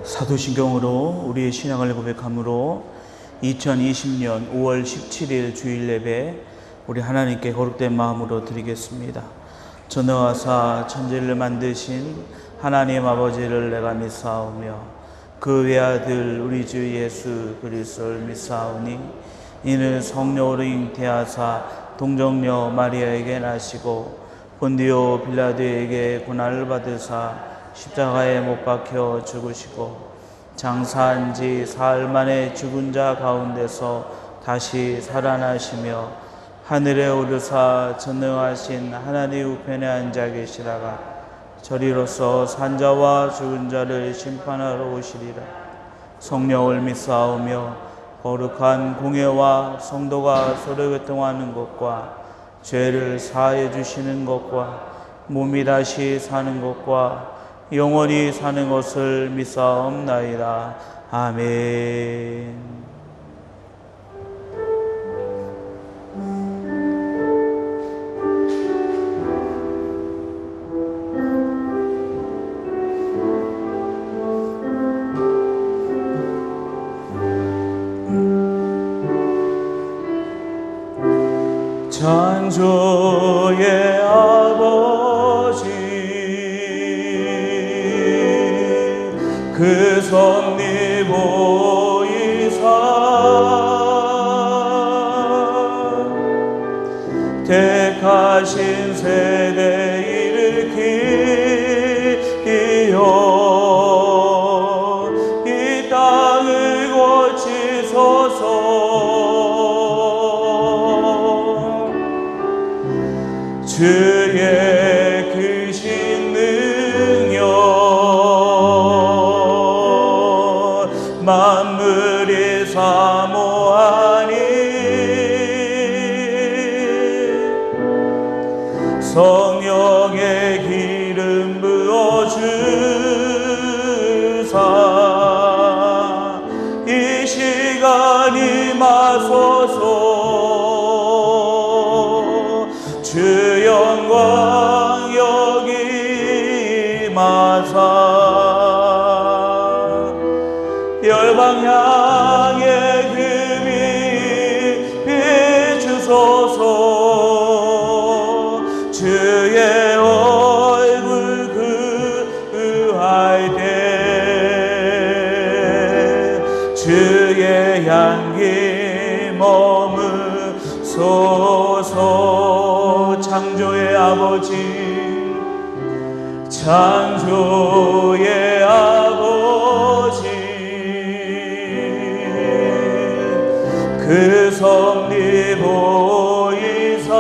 사도신경으로 우리의 신앙을 고백함으로 2020년 5월 17일 주일 예배 우리 하나님께 거룩된 마음으로 드리겠습니다. 전능하사 천지를 만드신 하나님 아버지를 내가 믿사오며 그 외아들 우리 주 예수 그리스도를 믿사오니 이는 성령으로 잉태하사 동정녀 마리아에게 나시고 본디오 빌라도에게 고난을 받으사 십자가에 못 박혀 죽으시고 장사한 지 사흘 만에 죽은 자 가운데서 다시 살아나시며 하늘에 오르사 전능하신 하나님 우편에 앉아 계시다가 저리로서 산자와 죽은 자를 심판하러 오시리라. 성령을 믿사오며 거룩한 공예와 성도가 서로 교통하는 것과 죄를 사하여 주시는 것과 몸이 다시 사는 것과 영원히 사는 것을 믿사옵나이다. 아멘. 창조의 아버지 그 섭리 보이사 택하신 세대 일으키어 이 땅을 고치소서. 주의 크신 능력 만물이 사모하니 성령의 기름 부어주사 이 시간 임하소서. 주 영광 여기 임하사 열방 향해 그 빛 비추소서. 주의 얼굴 그할 때 주의 향기 머무소서. 창조의 아버지 창조의 아버지 그 섭리 보이사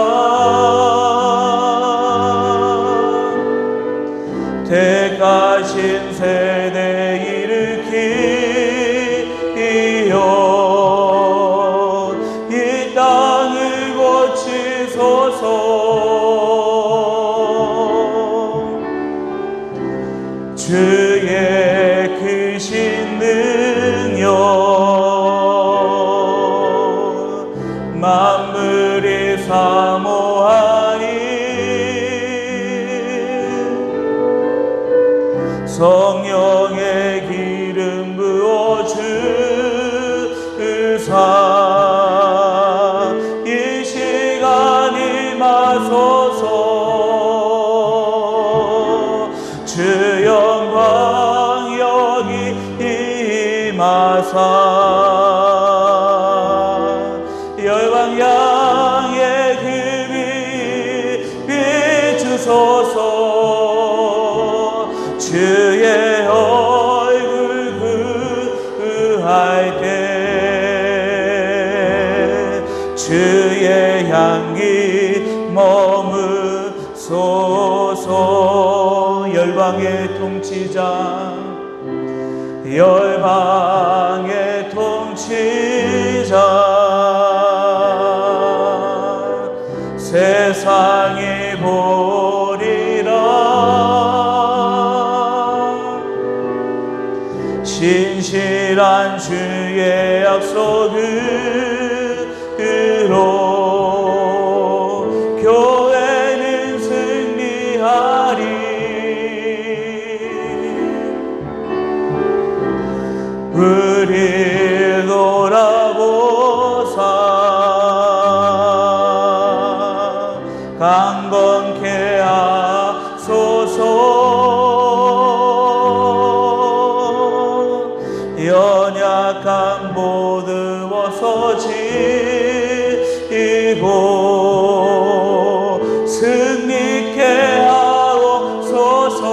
택하신 세대 일으키어 이 땅을 고치소서. 주의 크신 능력 만물이 사모하니 성령의 기름 부어주사 이 시간 임하소서. 주 영광 여기 임하사 열방 향해 그 빛 비추소서. 주의 얼굴 그할 때 주의 향기 머무소서. 열방의 통치자 열방의 통치자 세상이 보리라. 신실한 주의 약속으로 교회는 승리하리. 우릴 돌아보사 강건케 하소서. 연약한 모두 어서지고 승리케 하옵소서.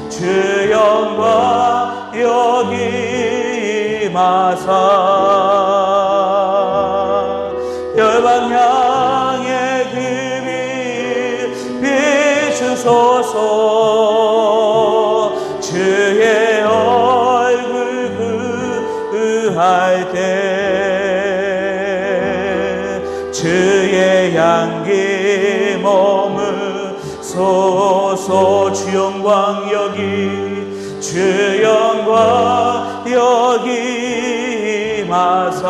주 영광 여기 임하사 열방 향해 그 빛 비추소서. 주의 얼굴 구할 때 주의 향기 머무소서. 주 영광 여기 주 영광 여기 임하사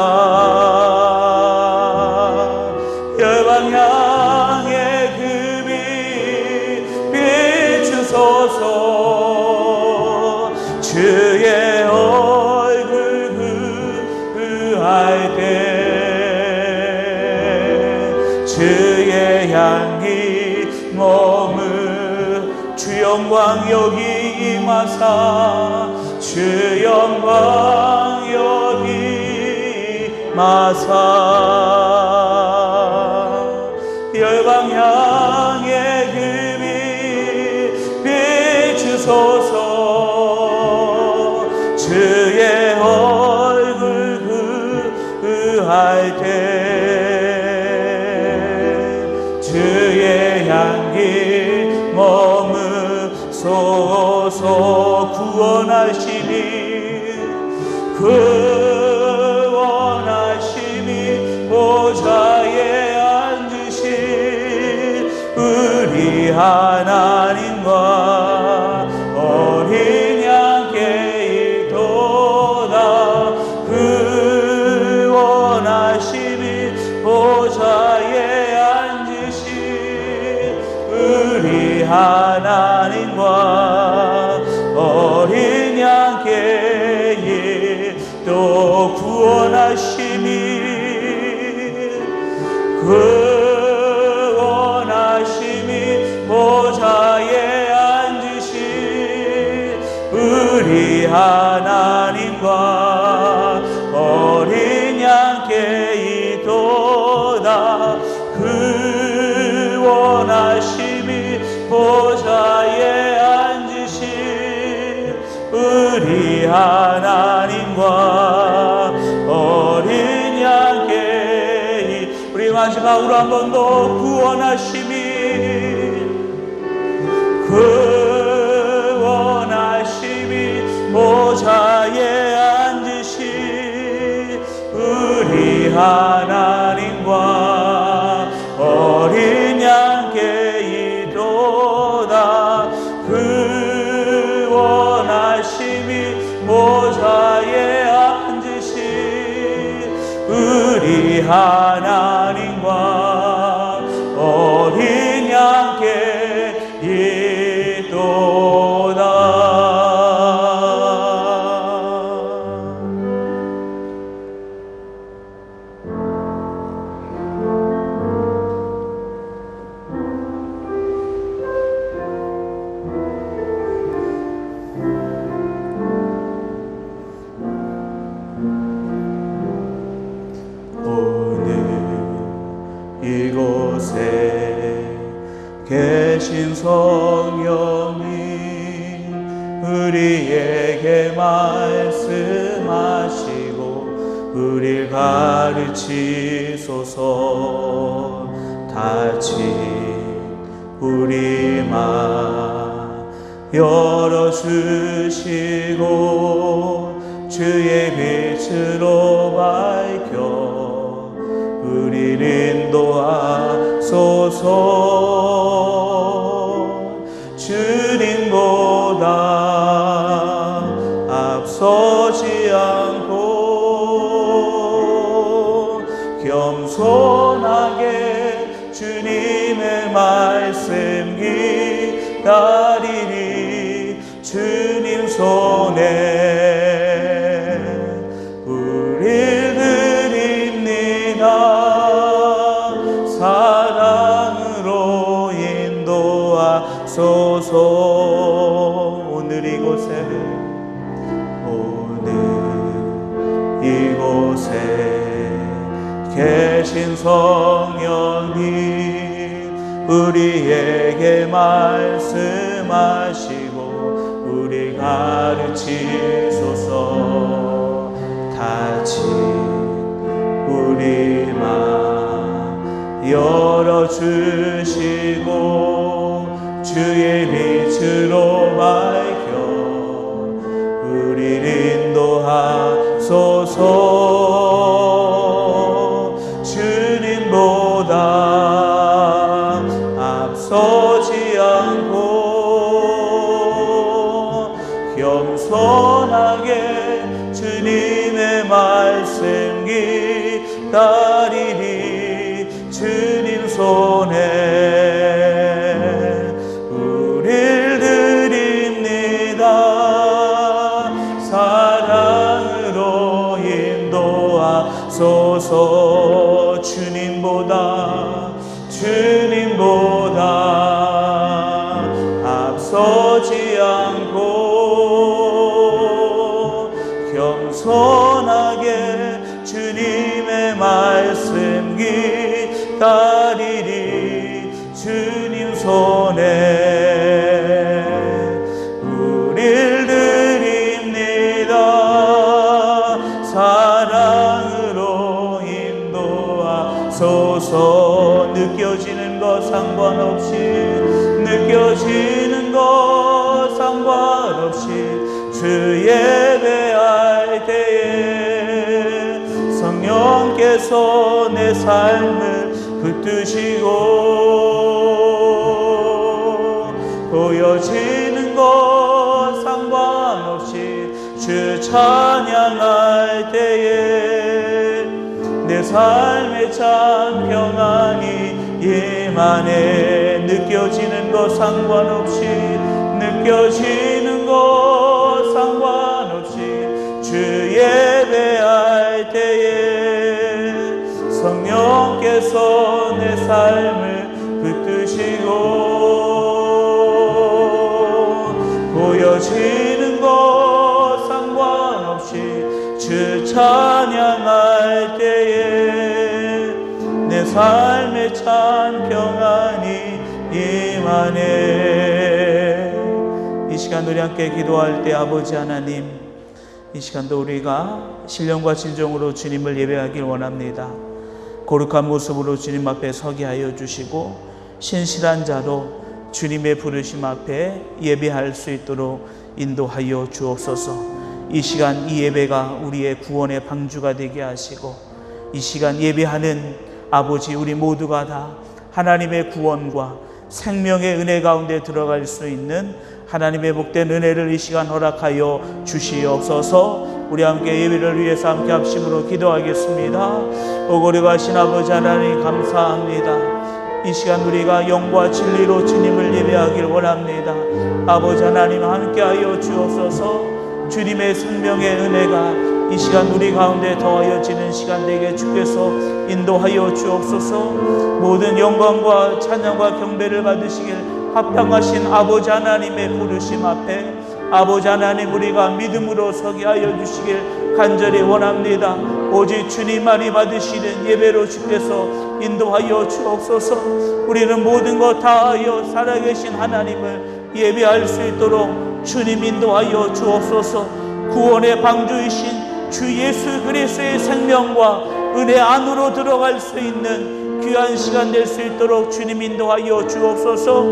열방 향해 그 빛 비추소서. 주의 얼굴 구할 때 주의 향기 머무 주 영광 여기 임하사 주 영광 여기 임하사 열방 향해 그 빛 비추소서. 주의 얼굴 구할 때 주의 향기 머무소서. 구원하심이 보좌에 앉으신 우리 하나님과 어린 양께 있도다. 구원하심이 보좌에 앉으신 우리 하나님과 어린 양께 또 구원하심이 보좌에 앉으신 우리 하나님과 어린 양께 있도다. 구원하심이 보좌에 앉으신 우리 하나님과 어린 양께 우리 마지막으로 한 번 더 구원하심이 보좌에 앉으신 우리 하나님과 어린 양께 있도다. 구원하심이 보좌에 앉으신 우리 하나님과 어린 양께 있도다. 이곳에 계신 성령님 우리에게 말씀하시고 우릴 가르치소서. 닫힌 우리 맘 열어주시고 주의 빛으로 밝혀 우리를 인도하소서. 주님보다 앞서지 않고 겸손하게 주님의 말씀 기다리니 주님 손 오늘 이곳에 계신 성령님 우리에게 말씀하시고 우리 가르치소서. 같이 우리 맘 열어주시고 주의 빛으로 밝혀 우리를 인도하소서. 주님보다 앞서지 않고 겸손하게 주님의 말씀 기다리니 주님 손에 우릴 드립니다. 사랑으로 인도하소서. 주님보다 앞서지 않고 겸손하게 주님의 말씀 기다리니 주님 손에 우릴 드립니다. 사랑으로 인도하소서. 느껴지는 것 상관없이 주 예배할 때에 성령께서 내 삶을 붙드시고 보여지는 것 상관없이 주 찬양할 때에 내 삶에 참 평안이 임하네. 느껴지는 것 상관없이 주 예배할 때에 성령께서 내 삶을 붙드시고 보여지는 것 상관없이 주 찬양할 때에 내 삶에 참 평안이 임하네. 이 시간 우리 함께 기도할 때 아버지 하나님, 이 시간도 우리가 신령과 진정으로 주님을 예배하길 원합니다. 거룩한 모습으로 주님 앞에 서게 하여 주시고 신실한 자로 주님의 부르심 앞에 예배할 수 있도록 인도하여 주옵소서. 이 시간 이 예배가 우리의 구원의 방주가 되게 하시고 이 시간 예배하는 아버지 우리 모두가 다 하나님의 구원과 생명의 은혜 가운데 들어갈 수 있는 하나님의 복된 은혜를 이 시간 허락하여 주시옵소서. 우리 함께 예배를 위해서 함께 합심으로 기도하겠습니다. 오고리가신 아버지 하나님 감사합니다. 이 시간 우리가 영과 진리로 주님을 예배하길 원합니다. 아버지 하나님 함께하여 주옵소서. 주님의 생명의 은혜가 이 시간 우리 가운데 더하여지는 시간 되게 주께서 인도하여 주옵소서. 모든 영광과 찬양과 경배를 받으시길 합당하신 아버지 하나님의 부르심 앞에 아버지 하나님 우리가 믿음으로 서게 하여 주시길 간절히 원합니다. 오직 주님만이 받으시는 예배로 주께서 인도하여 주옵소서. 우리는 모든 것 다하여 살아계신 하나님을 예배할 수 있도록 주님 인도하여 주옵소서. 구원의 방주이신 주 예수 그리스도의 생명과 은혜 안으로 들어갈 수 있는 귀한 시간 될 수 있도록 주님 인도하여 주옵소서.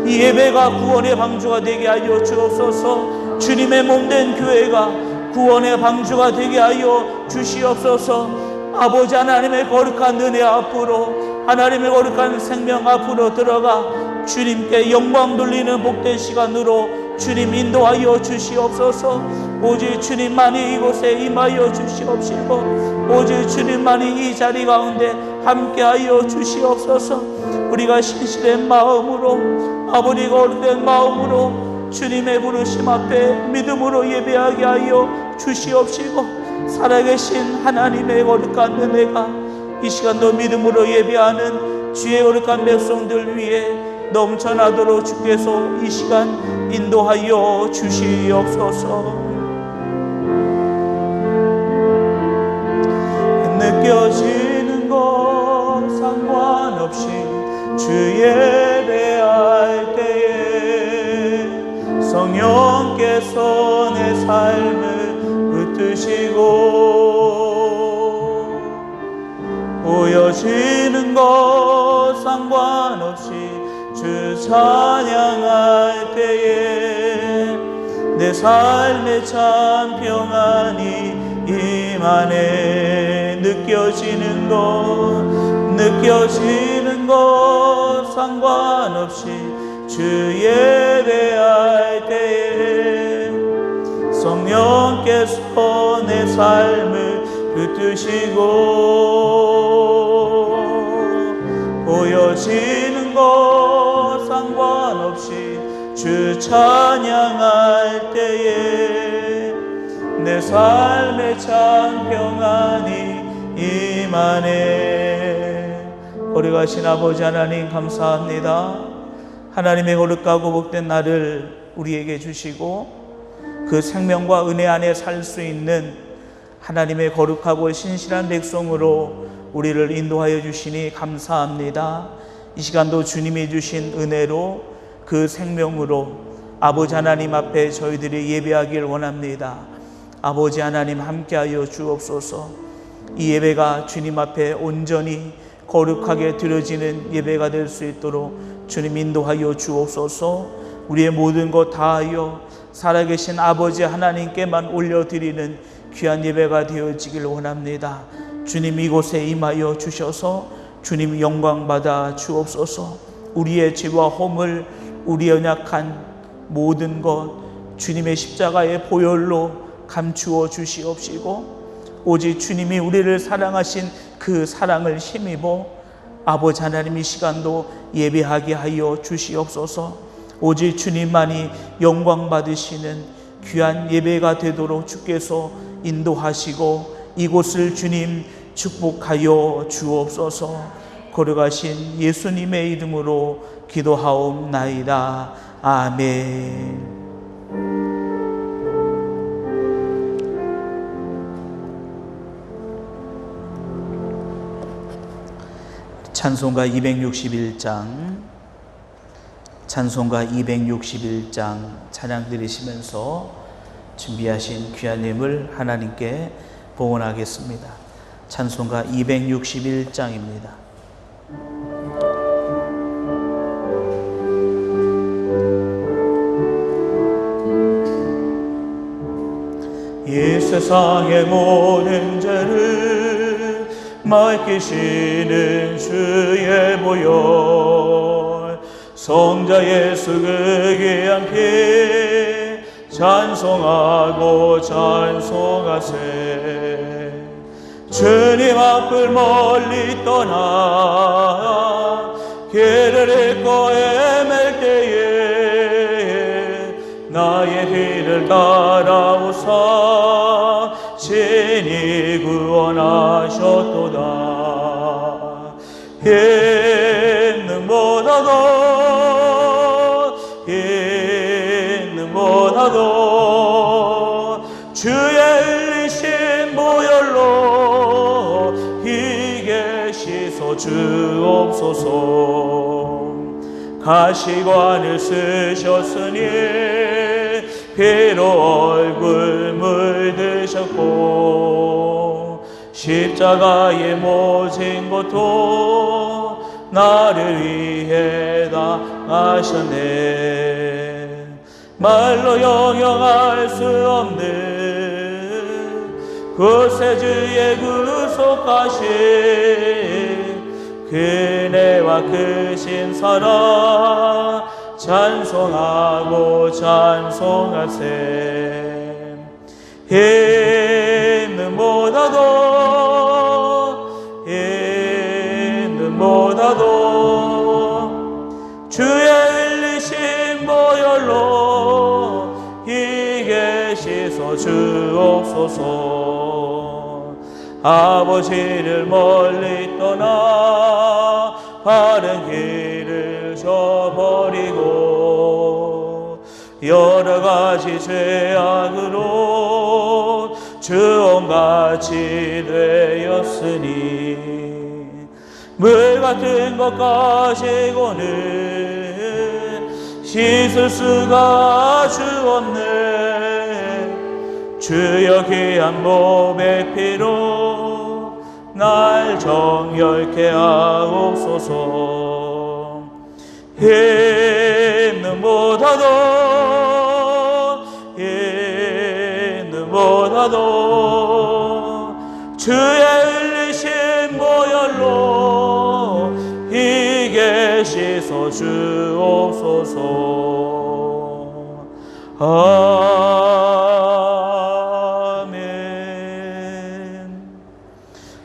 이 예배가 구원의 방주가 되게 하여 주옵소서. 주님의 몸된 교회가 구원의 방주가 되게 하여 주시옵소서. 아버지 하나님의 거룩한 은혜 앞으로 하나님의 거룩한 생명 앞으로 들어가 주님께 영광 돌리는 복된 시간으로 주님 인도하여 주시옵소서. 오직 주님만이 이곳에 임하여 주시옵시고 오직 주님만이 이 자리 가운데 함께하여 주시옵소서. 우리가 신실한 마음으로 아버지 거룩된 마음으로 주님의 부르심 앞에 믿음으로 예배하게 하여 주시옵시고 살아계신 하나님의 거룩한 은혜가 이 시간도 믿음으로 예배하는 주의 거룩한 백성들 위해 넘쳐나도록 주께서 이 시간 인도하여 주시옵소서. 느껴지는 것 상관없이 주 예배할 때에 성령께서 내 삶을 붙드시고, 보여지는 것 상관없이 주 찬양할 때에 내 삶에 참 평안이 임하네. 느껴지는 것 상관없이 주 예배할 때에 성령께서 내 삶을 붙드시고, 보여지는 것 상관없이 주 찬양할 때에 내 삶에 참 평안이 임하네. 거룩하신 아버지 하나님, 감사합니다. 하나님의 거룩하고 복된 날을 우리에게 주시고 그 생명과 은혜 안에 살 수 있는 하나님의 거룩하고 신실한 백성으로 우리를 인도하여 주시니 감사합니다. 이 시간도 주님이 주신 은혜로 그 생명으로 아버지 하나님 앞에 저희들이 예배하길 원합니다. 아버지 하나님, 함께하여 주옵소서. 이 예배가 주님 앞에 온전히 거룩하게 드려지는 예배가 될 수 있도록 주님 인도하여 주옵소서. 우리의 모든 것 다하여 살아계신 아버지 하나님께만 올려드리는 귀한 예배가 되어지길 원합니다. 주님 이곳에 임하여 주셔서 주님 영광 받아 주옵소서. 우리의 죄와 허물, 우리의 연약한 모든 것 주님의 십자가의 보혈로 감추어 주시옵시고, 오직 주님이 우리를 사랑하신 그 사랑을 힘입어 아버지 하나님 이 시간도 예배하게 하여 주시옵소서. 오직 주님만이 영광 받으시는 귀한 예배가 되도록 주께서 인도하시고 이곳을 주님 축복하여 주옵소서. 거룩하신 예수님의 이름으로 기도하옵나이다. 아멘. 찬송가 261장 찬양 드리시면서 준비하신 귀한 예물 하나님께 봉헌하겠습니다. 찬송가 261장입니다. 이 세상의 모든 죄를 맡기시는 주의 보혈, 성자 예수 그 귀한 피 찬송하고 찬송하세. 주님 앞을 멀리 떠나 길을 잃고 헤맬 때에 나의 뒤를 따라오사 친히 구원하셨도다. 있는보다도 주의 흘리신 보혈로 희게 씻어 주옵소서. 가시관을 쓰셨으니 피로 얼굴 물드셨고 십자가의 모진 것도 나를 위해 당하셨네. 말로 영영할 수 없는 구세주의 구속하신 그네와 크신 사랑 찬송하고 찬송하세. 있는보다도 주의 흘리신 보혈로 희게 씻어 주옵소서. 아버지를 멀리 떠나 바른 길을 저버리고 여러 가지 죄악으로 주홍같이 되었으니 물 같은 것 가지고는 씻을 수가 주었네. 주여 귀한 몸의 피로 날 정결케 하옵소서. 있는 보다도 주의 흘리신 보혈로 이게 씻어 주옵소서. 아멘.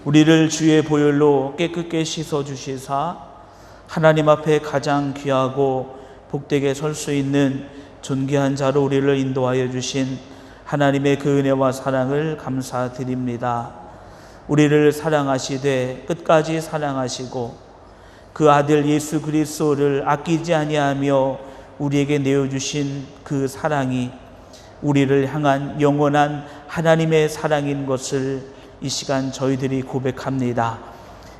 우리를 주의 보혈로 깨끗게 씻어 주시사 하나님 앞에 가장 귀하고 복되게 설 수 있는 존귀한 자로 우리를 인도하여 주신 하나님의 그 은혜와 사랑을 감사드립니다. 우리를 사랑하시되 끝까지 사랑하시고 그 아들 예수 그리스도를 아끼지 아니하며 우리에게 내어주신 그 사랑이 우리를 향한 영원한 하나님의 사랑인 것을 이 시간 저희들이 고백합니다.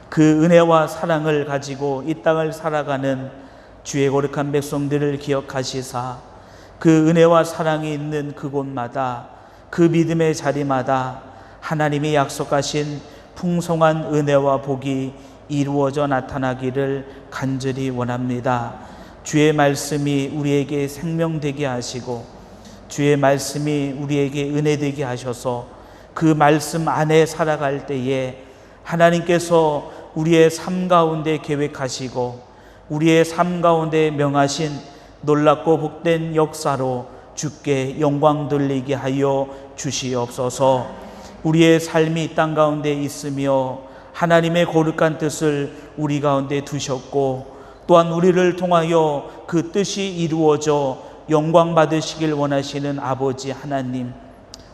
그 은혜와 사랑을 가지고 이 땅을 살아가는 주의 거룩한 백성들을 기억하시사 그 은혜와 사랑이 있는 그곳마다 그 믿음의 자리마다 하나님이 약속하신 풍성한 은혜와 복이 이루어져 나타나기를 간절히 원합니다. 주의 말씀이 우리에게 생명되게 하시고 주의 말씀이 우리에게 은혜되게 하셔서 그 말씀 안에 살아갈 때에 하나님께서 우리의 삶 가운데 계획하시고 우리의 삶 가운데 명하신 놀랍고 복된 역사로 주께 영광 돌리게 하여 주시옵소서. 우리의 삶이 이 땅 가운데 있으며 하나님의 거룩한 뜻을 우리 가운데 두셨고 또한 우리를 통하여 그 뜻이 이루어져 영광 받으시길 원하시는 아버지 하나님,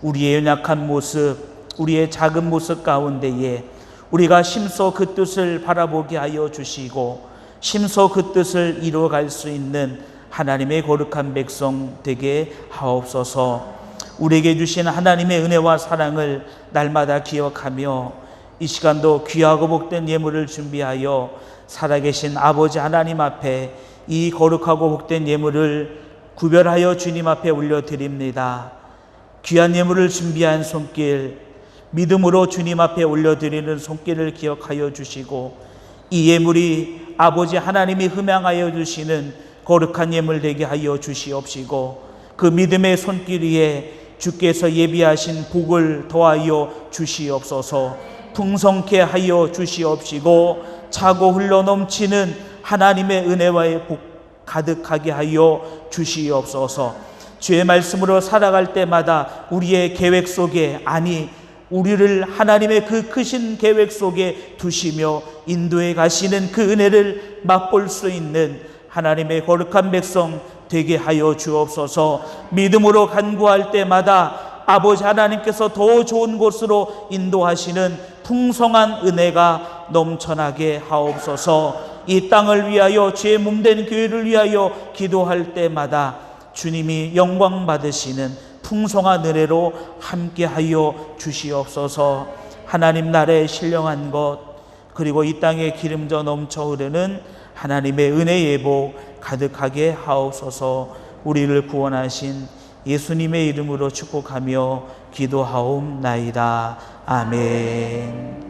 우리의 연약한 모습, 우리의 작은 모습 가운데에 우리가 심소 그 뜻을 바라보게 하여 주시고 심소 그 뜻을 이루어갈 수 있는 하나님의 거룩한 백성 되게 하옵소서. 우리에게 주신 하나님의 은혜와 사랑을 날마다 기억하며 이 시간도 귀하고 복된 예물을 준비하여 살아계신 아버지 하나님 앞에 이 거룩하고 복된 예물을 구별하여 주님 앞에 올려드립니다. 귀한 예물을 준비한 손길, 믿음으로 주님 앞에 올려드리는 손길을 기억하여 주시고 이 예물이 아버지 하나님이 흠양하여 주시는 거룩한 예물 되게 하여 주시옵시고 그 믿음의 손길 위에 주께서 예비하신 복을 더하여 주시옵소서. 풍성케 하여 주시옵시고 차고 흘러넘치는 하나님의 은혜와의 복 가득하게 하여 주시옵소서. 주의 말씀으로 살아갈 때마다 우리의 계획 속에, 아니 우리를 하나님의 그 크신 계획 속에 두시며 인도해 가시는 그 은혜를 맛볼 수 있는 하나님의 거룩한 백성 되게 하여 주옵소서. 믿음으로 간구할 때마다 아버지 하나님께서 더 좋은 곳으로 인도하시는 풍성한 은혜가 넘쳐나게 하옵소서. 이 땅을 위하여 주의 몸된 교회를 위하여 기도할 때마다 주님이 영광 받으시는 풍성한 은혜로 함께하여 주시옵소서. 하나님 나라에 신령한 것, 그리고 이 땅에 기름져 넘쳐 흐르는 하나님의 은혜의 복 가득하게 하옵소서. 우리를 구원하신 예수님의 이름으로 축복하며 기도하옵나이다. 아멘.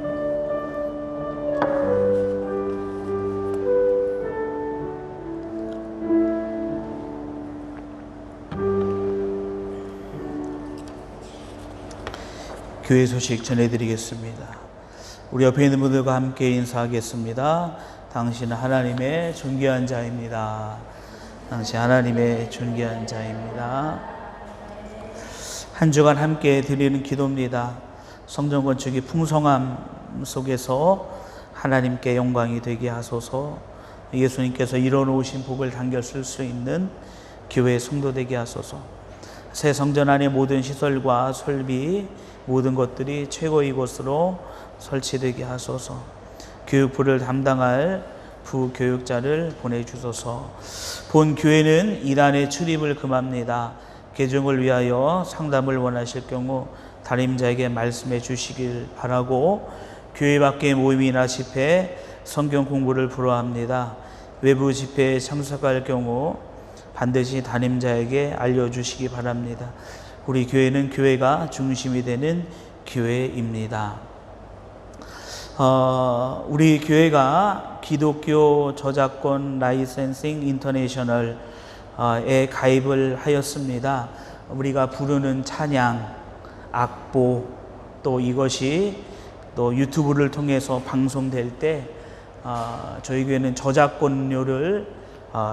교회 소식 전해드리겠습니다. 우리 옆에 있는 분들과 함께 인사하겠습니다. 당신은 하나님의 존귀한 자입니다. 당신 하나님의 존귀한 자입니다. 한 주간 함께 드리는 기도입니다. 성전 건축이 풍성함 속에서 하나님께 영광이 되게 하소서. 예수님께서 이뤄놓으신 복을 당겨 쓸 수 있는 교회 성도 되게 하소서. 새 성전 안의 모든 시설과 설비, 모든 것들이 최고의 곳으로 설치되게 하소서. 교육부를 담당할 부교육자를 보내주소서. 본 교회는 이단의 출입을 금합니다. 개종을 위하여 상담을 원하실 경우 담임자에게 말씀해 주시길 바라고, 교회 밖의 모임이나 집회, 성경 공부를 불허합니다. 외부 집회에 참석할 경우 반드시 담임자에게 알려주시기 바랍니다. 우리 교회는 교회가 중심이 되는 교회입니다. 우리 교회가 기독교 저작권 라이센싱 인터내셔널에 가입을 하였습니다. 우리가 부르는 찬양, 악보, 또 이것이 또 유튜브를 통해서 방송될 때 저희 교회는 저작권료를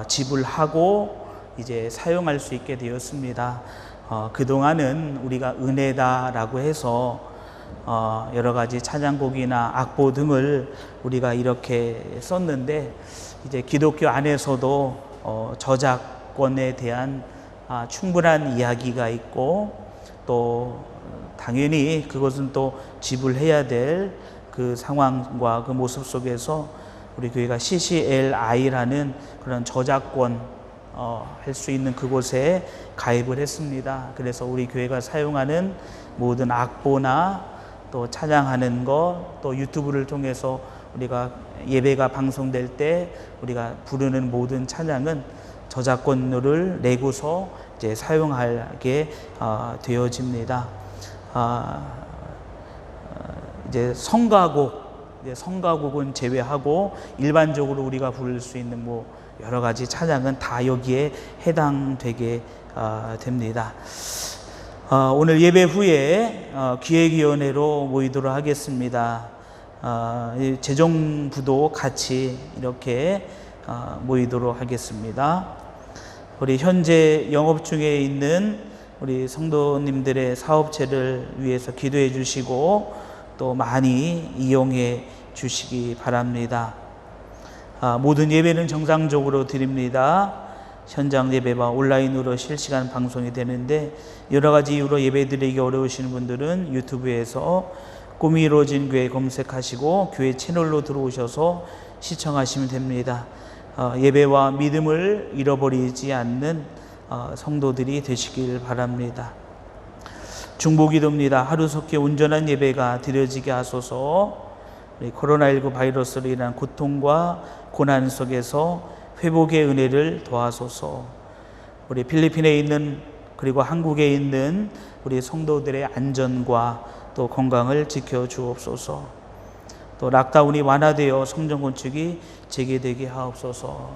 지불하고 이제 사용할 수 있게 되었습니다. 그동안은 우리가 은혜다라고 해서 여러 가지 찬양곡이나 악보 등을 우리가 이렇게 썼는데, 이제 기독교 안에서도 저작권에 대한 충분한 이야기가 있고, 또 당연히 그것은 또 지불해야 될 그 상황과 그 모습 속에서 우리 교회가 CCLI라는 그런 저작권 할 수 있는 그곳에 가입을 했습니다. 그래서 우리 교회가 사용하는 모든 악보나 또 찬양하는 것, 또 유튜브를 통해서 우리가 예배가 방송될 때 우리가 부르는 모든 찬양은 저작권료를 내고서 이제 사용하게 되어집니다. 이제 성가곡은 제외하고 일반적으로 우리가 부를 수 있는 여러 가지 찬양은 다 여기에 해당되게 됩니다. 오늘 예배 후에 기획위원회로 모이도록 하겠습니다. 재정부도 같이 이렇게 모이도록 하겠습니다. 우리 현재 영업 중에 있는 우리 성도님들의 사업체를 위해서 기도해 주시고 또 많이 이용해 주시기 바랍니다. 모든 예배는 정상적으로 드립니다. 현장 예배와 온라인으로 실시간 방송이 되는데, 여러 가지 이유로 예배 드리기 어려우신 분들은 유튜브에서 꿈이 이루어진 교회 검색하시고 교회 채널로 들어오셔서 시청하시면 됩니다. 예배와 믿음을 잃어버리지 않는 성도들이 되시길 바랍니다. 중보기도입니다. 하루속히 온전한 예배가 드려지게 하소서. 코로나19 바이러스로 인한 고통과 고난 속에서 회복의 은혜를 더하소서. 우리 필리핀에 있는 그리고 한국에 있는 우리 성도들의 안전과 또 건강을 지켜 주옵소서. 또 락다운이 완화되어 성전 건축이 재개되게 하옵소서.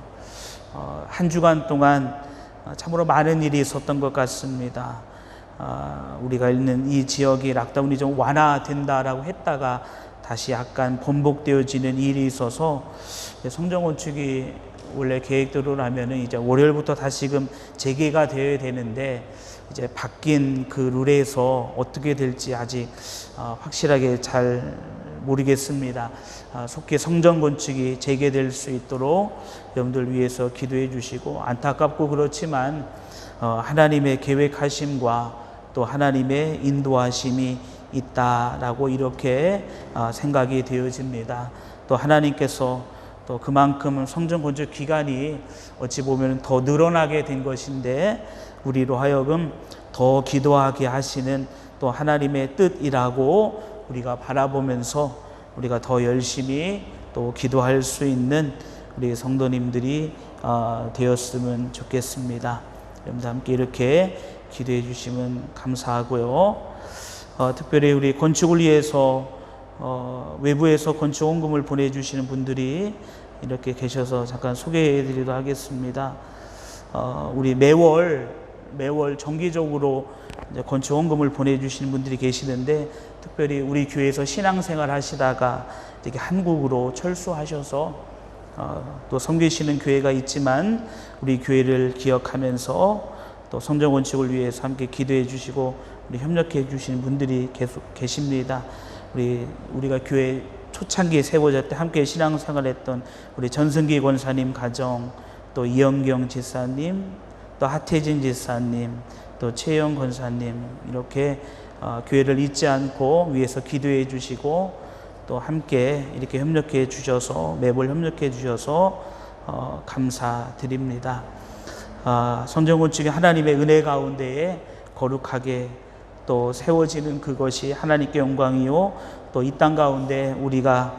한 주간 동안 참으로 많은 일이 있었던 것 같습니다. 우리가 있는 이 지역이 락다운이 좀 완화된다라고 했다가 다시 약간 번복되어지는 일이 있어서 성전 건축이 원래 계획대로라면은 이제 월요일부터 다시금 재개가 되어야 되는데, 이제 바뀐 그 룰에서 어떻게 될지 아직 확실하게 잘 모르겠습니다. 속히 성전 건축이 재개될 수 있도록 여러분들 위해서 기도해 주시고, 안타깝고 그렇지만 하나님의 계획하심과 또 하나님의 인도하심이 있다라고 이렇게 생각이 되어집니다. 또 하나님께서 또 그만큼 성전 건축 기간이 어찌 보면 더 늘어나게 된 것인데, 우리로 하여금 더 기도하게 하시는 또 하나님의 뜻이라고 우리가 바라보면서 우리가 더 열심히 또 기도할 수 있는 우리 성도님들이 되었으면 좋겠습니다. 여러분들 함께 이렇게 기도해 주시면 감사하고요. 특별히 우리 건축을 위해서 외부에서 건축 원금을 보내주시는 분들이 이렇게 계셔서 잠깐 소개해 드리도록 하겠습니다. 우리 매월 정기적으로 이제 건축 원금을 보내주시는 분들이 계시는데, 특별히 우리 교회에서 신앙생활 하시다가 이렇게 한국으로 철수하셔서 또 섬기시는 교회가 있지만 우리 교회를 기억하면서 또 성전 건축을 위해서 함께 기도해 주시고 우리 협력해 주시는 분들이 계속 계십니다. 우리가 교회 초창기에 세워질 때 함께 신앙생활했던 우리 전승기 권사님 가정, 또 이영경 지사님, 또 하태진 지사님, 또 최영 권사님, 이렇게 교회를 잊지 않고 위해서 기도해 주시고, 또 함께 이렇게 협력해 주셔서 매번 협력해 주셔서 감사드립니다. 성전 건축이 하나님의 은혜 가운데에 거룩하게 또 세워지는 그것이 하나님께 영광이요 또 이 땅 가운데 우리가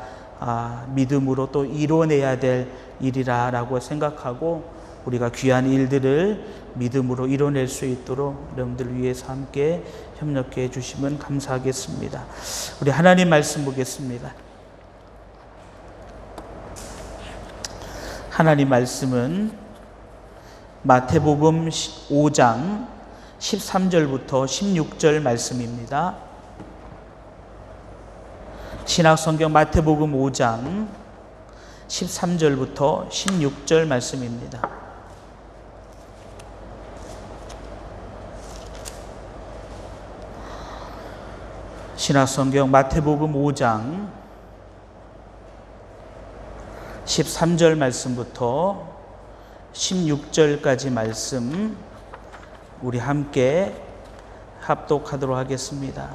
믿음으로 또 이뤄내야 될 일이라고 생각하고 우리가 귀한 일들을 믿음으로 이뤄낼 수 있도록 여러분들 위해서 함께 협력해 주시면 감사하겠습니다. 우리 하나님 말씀 보겠습니다. 하나님 말씀은 마태복음 5장 13절부터 16절 말씀입니다. 신약성경 마태복음 5장 13절부터 16절 말씀입니다. 신약성경 마태복음 5장 13절 말씀부터 16절까지 말씀 우리 함께 합독하도록 하겠습니다.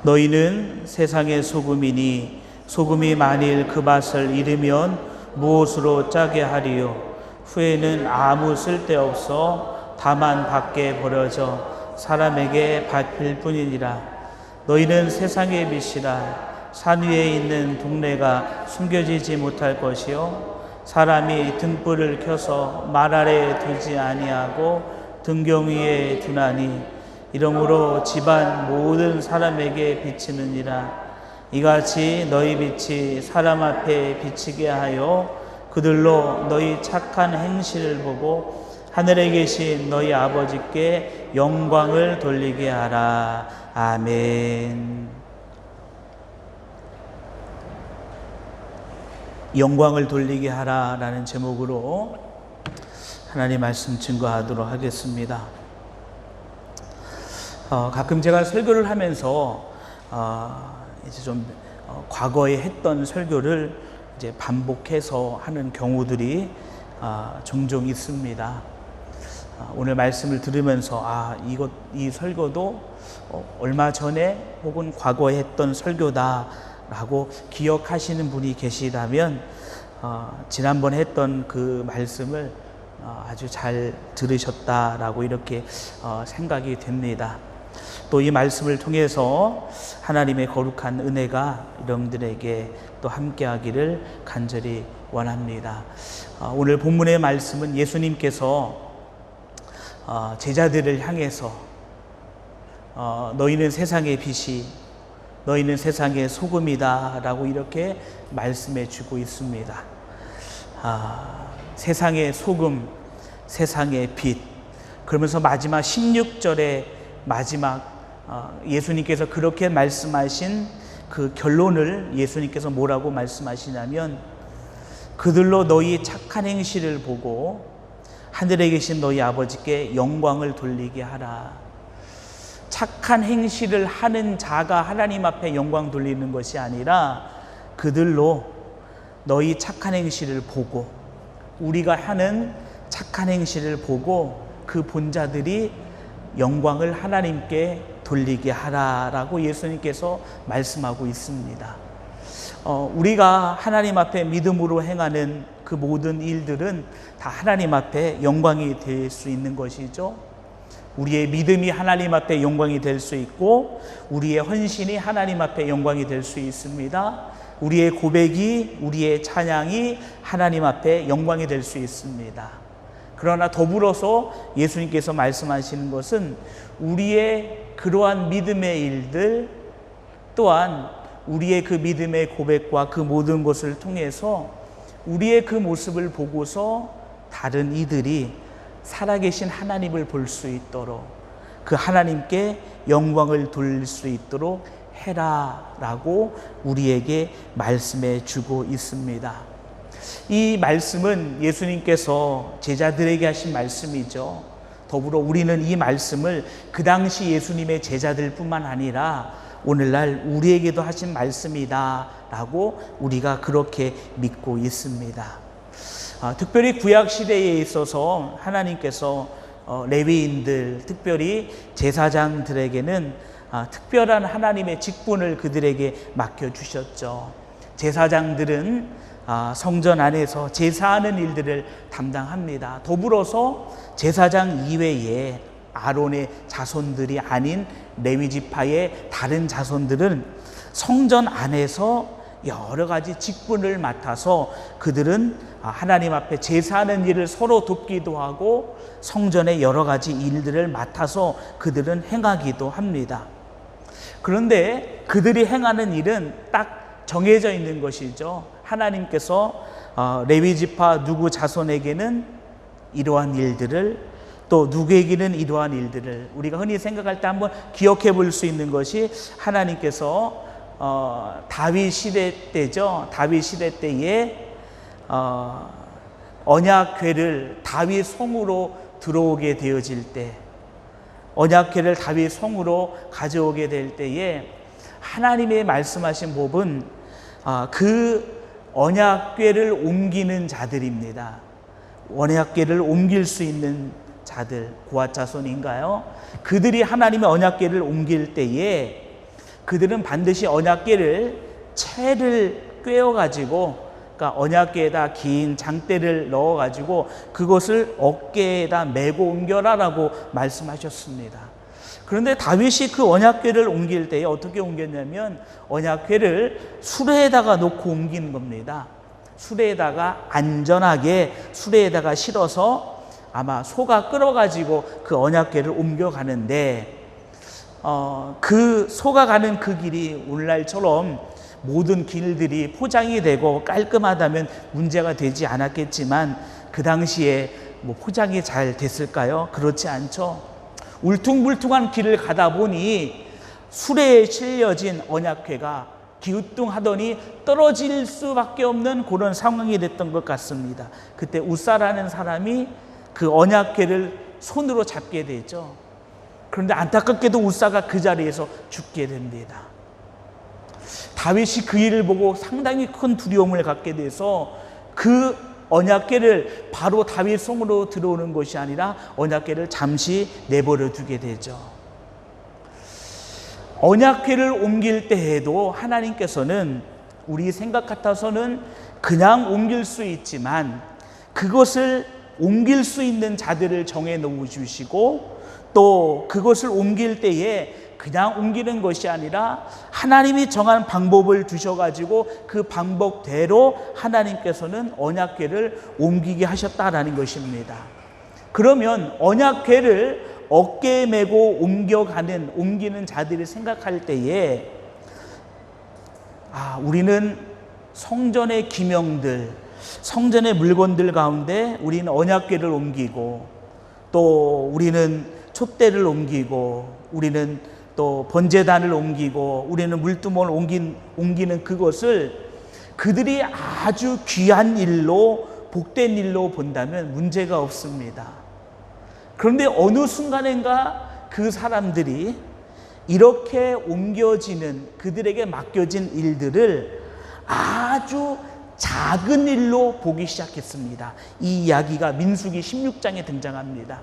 너희는 세상의 소금이니 소금이 만일 그 맛을 잃으면 무엇으로 짜게 하리요? 후에는 아무 쓸데없어 다만 밖에 버려져 사람에게 밟힐 뿐이니라. 너희는 세상의 빛이라. 산 위에 있는 동네가 숨겨지지 못할 것이요 사람이 등불을 켜서 말 아래에 두지 아니하고 등경 위에 두나니 이러므로 집안 모든 사람에게 비치느니라. 이같이 너희 빛이 사람 앞에 비치게 하여 그들로 너희 착한 행실을 보고 하늘에 계신 너희 아버지께 영광을 돌리게 하라. 아멘. 영광을 돌리게 하라라는 제목으로 하나님 말씀 증거하도록 하겠습니다. 가끔 제가 설교를 하면서 이제 좀 과거에 했던 설교를 이제 반복해서 하는 경우들이 종종 있습니다. 오늘 말씀을 들으면서 이 설교도 얼마 전에 혹은 과거에 했던 설교다라고 기억하시는 분이 계시다면 지난번 했던 그 말씀을 아주 잘 들으셨다라고 이렇게 생각이 됩니다. 또 이 말씀을 통해서 하나님의 거룩한 은혜가 여러분들에게 또 함께하기를 간절히 원합니다. 오늘 본문의 말씀은 예수님께서 제자들을 향해서 너희는 세상의 빛이 너희는 세상의 소금이다 라고 이렇게 말씀해 주고 있습니다. 세상의 소금, 세상의 빛. 그러면서 마지막 16절에 마지막 예수님께서 그렇게 말씀하신 그 결론을 예수님께서 뭐라고 말씀하시냐면 그들로 너희 착한 행실을 보고 하늘에 계신 너희 아버지께 영광을 돌리게 하라. 착한 행실을 하는 자가 하나님 앞에 영광 돌리는 것이 아니라 그들로 너희 착한 행실을 보고 우리가 하는 착한 행실을 보고 그 본자들이 영광을 하나님께 돌리게 하라라고 예수님께서 말씀하고 있습니다. 우리가 하나님 앞에 믿음으로 행하는 그 모든 일들은 다 하나님 앞에 영광이 될 수 있는 것이죠. 우리의 믿음이 하나님 앞에 영광이 될 수 있고 우리의 헌신이 하나님 앞에 영광이 될 수 있습니다. 우리의 고백이 우리의 찬양이 하나님 앞에 영광이 될 수 있습니다. 그러나 더불어서 예수님께서 말씀하시는 것은 우리의 그러한 믿음의 일들 또한 우리의 그 믿음의 고백과 그 모든 것을 통해서 우리의 그 모습을 보고서 다른 이들이 살아계신 하나님을 볼 수 있도록 그 하나님께 영광을 돌릴 수 있도록 해라라고 우리에게 말씀해 주고 있습니다. 이 말씀은 예수님께서 제자들에게 하신 말씀이죠. 더불어 우리는 이 말씀을 그 당시 예수님의 제자들 뿐만 아니라 오늘날 우리에게도 하신 말씀이다 라고 우리가 그렇게 믿고 있습니다. 특별히 구약시대에 있어서 하나님께서 레위인들 특별히 제사장들에게는 특별한 하나님의 직분을 그들에게 맡겨주셨죠. 제사장들은 성전 안에서 제사하는 일들을 담당합니다. 더불어서 제사장 이외에 아론의 자손들이 아닌 레위지파의 다른 자손들은 성전 안에서 여러 가지 직분을 맡아서 그들은 하나님 앞에 제사하는 일을 서로 돕기도 하고 성전의 여러 가지 일들을 맡아서 그들은 행하기도 합니다. 그런데 그들이 행하는 일은 딱 정해져 있는 것이죠. 하나님께서 레위지파 누구 자손에게는 이러한 일들을, 또 누구에게는 이러한 일들을, 우리가 흔히 생각할 때 한번 기억해 볼 수 있는 것이 하나님께서 다윗 시대 때죠. 다윗 시대 때에 언약궤를 다윗 성으로 들어오게 되어질 때, 언약궤를 다윗 성으로 가져오게 될 때에 하나님의 말씀하신 법은 그 언약궤를 옮기는 자들입니다. 언약궤를 옮길 수 있는 자들, 고핫 자손인가요? 그들이 하나님의 언약궤를 옮길 때에 그들은 반드시 언약궤를 채를 꿰어가지고, 그러니까 언약궤에다 긴 장대를 넣어가지고 그것을 어깨에다 메고 옮겨라라고 말씀하셨습니다. 그런데 다윗이 그 언약궤를 옮길 때에 어떻게 옮겼냐면 언약궤를 수레에다가 놓고 옮기는 겁니다. 수레에다가 안전하게 수레에다가 실어서 아마 소가 끌어가지고 그 언약궤를 옮겨가는데, 그 소가 가는 그 길이 오늘날처럼 모든 길들이 포장이 되고 깔끔하다면 문제가 되지 않았겠지만 그 당시에 포장이 잘 됐을까요? 그렇지 않죠. 울퉁불퉁한 길을 가다 보니 수레에 실려진 언약궤가 기우뚱하더니 떨어질 수밖에 없는 그런 상황이 됐던 것 같습니다. 그때 우사라는 사람이 그 언약궤를 손으로 잡게 되죠. 그런데 안타깝게도 우사가 그 자리에서 죽게 됩니다. 다윗이 그 일을 보고 상당히 큰 두려움을 갖게 돼서 그 언약궤를 바로 다윗 성으로 들어오는 것이 아니라 언약궤를 잠시 내버려 두게 되죠. 언약궤를 옮길 때에도 하나님께서는 우리 생각 같아서는 그냥 옮길 수 있지만 그것을 옮길 수 있는 자들을 정해 놓으 주시고, 또 그것을 옮길 때에 그냥 옮기는 것이 아니라 하나님이 정한 방법을 주셔가지고 그 방법대로 하나님께서는 언약궤를 옮기게 하셨다라는 것입니다. 그러면 언약궤를 어깨에 메고 옮기는 자들을 생각할 때에 우리는 성전의 기명들, 성전의 물건들 가운데 우리는 언약궤를 옮기고, 또 우리는 촛대를 옮기고, 우리는 또 번제단을 옮기고, 우리는 물두멍을 옮기는 그것을 그들이 아주 귀한 일로, 복된 일로 본다면 문제가 없습니다. 그런데 어느 순간인가 그 사람들이 이렇게 옮겨지는, 그들에게 맡겨진 일들을 아주 작은 일로 보기 시작했습니다. 이 이야기가 민수기 16장에 등장합니다.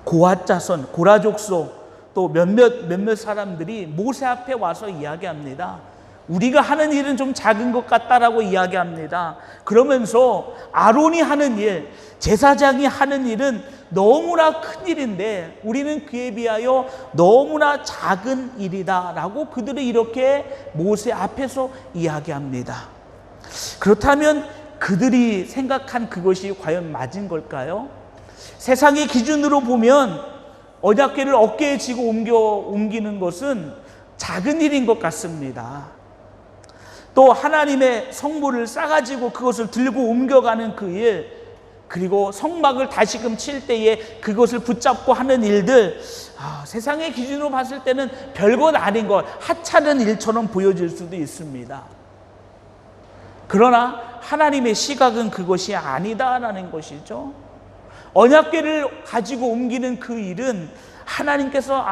고핫 자손, 고라 족속, 또 몇몇 사람들이 모세 앞에 와서 이야기합니다. 우리가 하는 일은 좀 작은 것 같다라고 이야기합니다. 그러면서 아론이 하는 일, 제사장이 하는 일은 너무나 큰 일인데 우리는 그에 비하여 너무나 작은 일이다라고 그들이 이렇게 모세 앞에서 이야기합니다. 그렇다면 그들이 생각한 그것이 과연 맞은 걸까요? 세상의 기준으로 보면 언약궤를 어깨에 지고 옮기는 것은 작은 일인 것 같습니다. 또 하나님의 성물을 싸가지고 그것을 들고 옮겨가는 그 일, 그리고 성막을 다시금 칠 때에 그것을 붙잡고 하는 일들, 세상의 기준으로 봤을 때는 별것 아닌 것, 하찮은 일처럼 보여질 수도 있습니다. 그러나 하나님의 시각은 그것이 아니다라는 것이죠. 언약궤를 가지고 옮기는 그 일은 하나님께서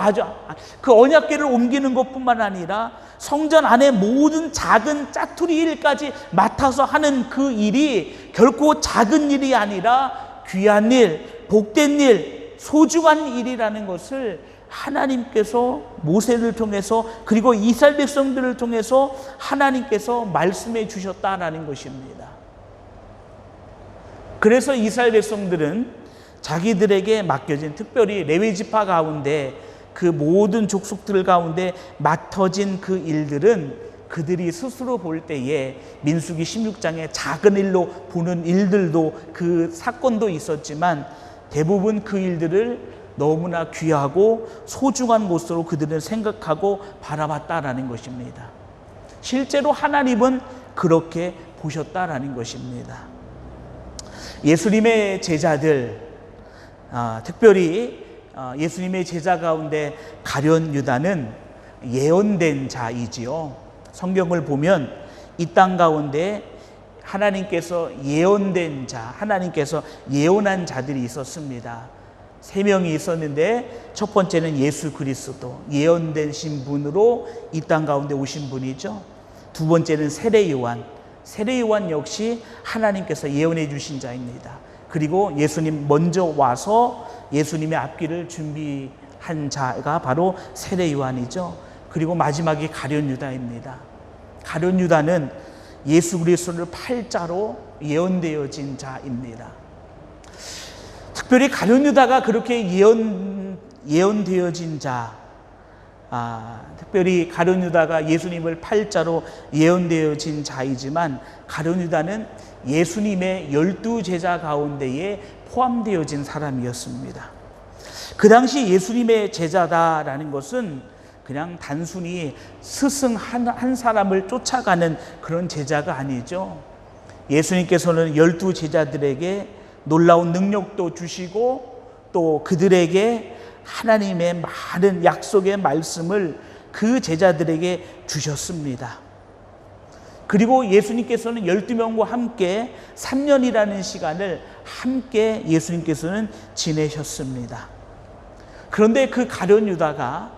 그 언약궤를 옮기는 것뿐만 아니라 성전 안의 모든 작은 짜투리 일까지 맡아서 하는 그 일이 결코 작은 일이 아니라 귀한 일, 복된 일, 소중한 일이라는 것을 하나님께서 모세를 통해서 그리고 이스라엘 백성들을 통해서 하나님께서 말씀해 주셨다라는 것입니다. 그래서 이스라엘 백성들은 자기들에게 맡겨진, 특별히 레위 지파 가운데 그 모든 족속들 가운데 맡아진 그 일들은 그들이 스스로 볼 때에 민수기 16장에 작은 일로 보는 일들도, 그 사건도 있었지만 대부분 그 일들을 너무나 귀하고 소중한 것으로 그들은 생각하고 바라봤다라는 것입니다. 실제로 하나님은 그렇게 보셨다라는 것입니다. 예수님의 제자들, 특별히 예수님의 제자 가운데 가룟 유다는 예언된 자이지요. 성경을 보면 이 땅 가운데 하나님께서 예언된 자, 하나님께서 예언한 자들이 있었습니다. 3명이 있었는데 첫 번째는 예수 그리스도, 예언되신 분으로 이 땅 가운데 오신 분이죠. 두 번째는 세례 요한, 세례 요한 역시 하나님께서 예언해 주신 자입니다. 그리고 예수님 먼저 와서 예수님의 앞길을 준비한 자가 바로 세례 요한이죠. 그리고 마지막에 가룟 유다입니다. 가룟 유다는 예수 그리스도를 팔자로 예언되어진 자입니다. 특별히 가룟 유다가 그렇게 예언되어진 자, 특별히 가룟 유다가 예수님을 팔자로 예언되어진 자이지만 가룟 유다는 예수님의 12제자 가운데에 포함되어진 사람이었습니다. 그 당시 예수님의 제자다라는 것은 그냥 단순히 스승 한 사람을 쫓아가는 그런 제자가 아니죠. 예수님께서는 12제자들에게 놀라운 능력도 주시고 또 그들에게 하나님의 많은 약속의 말씀을 그 제자들에게 주셨습니다. 그리고 예수님께서는 12명과 함께 3년이라는 시간을 함께 예수님께서는 지내셨습니다. 그런데 그 가룟 유다가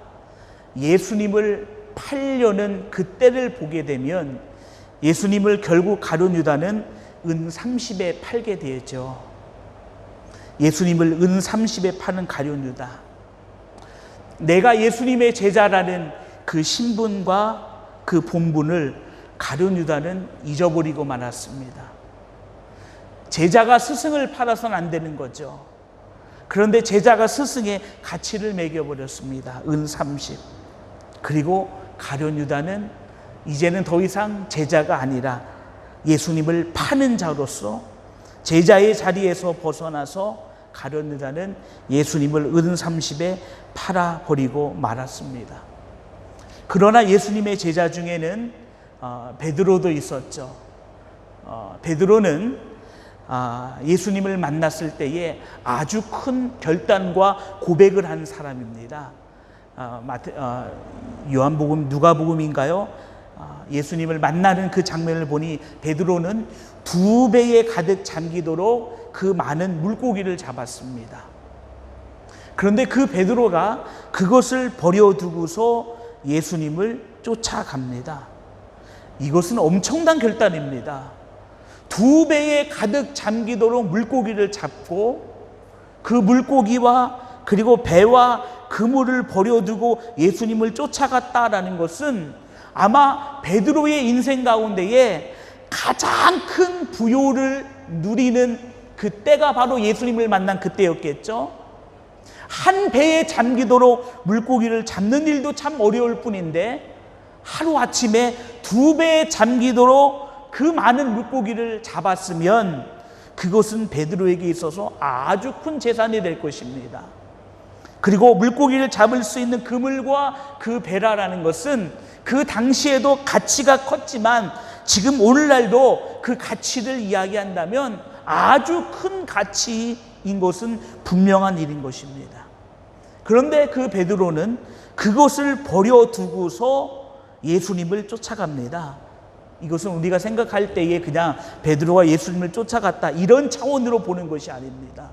예수님을 팔려는 그때를 보게 되면 예수님을 결국 가룟 유다는 은 30에 팔게 되죠. 예수님을 은 30에 파는 가룟 유다. 내가 예수님의 제자라는 그 신분과 그 본분을 가룟 유다는 잊어버리고 말았습니다. 제자가 스승을 팔아서는 안 되는 거죠. 그런데 제자가 스승의 가치를 매겨버렸습니다. 은 30. 그리고 가룟 유다는 이제는 더 이상 제자가 아니라 예수님을 파는 자로서 제자의 자리에서 벗어나서 가룟 유다는 예수님을 은 30에 팔아버리고 말았습니다. 그러나 예수님의 제자 중에는 베드로도 있었죠. 베드로는 예수님을 만났을 때에 아주 큰 결단과 고백을 한 사람입니다. 요한복음, 누가복음인가요? 예수님을 만나는 그 장면을 보니 베드로는 2배에 가득 잠기도록 그 많은 물고기를 잡았습니다. 그런데 그 베드로가 그것을 버려두고서 예수님을 쫓아갑니다. 이것은 엄청난 결단입니다. 2배에 가득 잠기도록 물고기를 잡고 그 물고기와 그리고 배와 그물을 버려두고 예수님을 쫓아갔다라는 것은 아마 베드로의 인생 가운데에 가장 큰 부요를 누리는 그때가 바로 예수님을 만난 그때였겠죠. 한 배에 잠기도록 물고기를 잡는 일도 참 어려울 뿐인데 하루아침에 2배에 잠기도록 그 많은 물고기를 잡았으면 그것은 베드로에게 있어서 아주 큰 재산이 될 것입니다. 그리고 물고기를 잡을 수 있는 그물과 그 배라라는 것은 그 당시에도 가치가 컸지만 지금 오늘날도 그 가치를 이야기한다면 아주 큰 가치인 것은 분명한 일인 것입니다. 그런데 그 베드로는 그것을 버려두고서 예수님을 쫓아갑니다. 이것은 우리가 생각할 때에 그냥 베드로가 예수님을 쫓아갔다 이런 차원으로 보는 것이 아닙니다.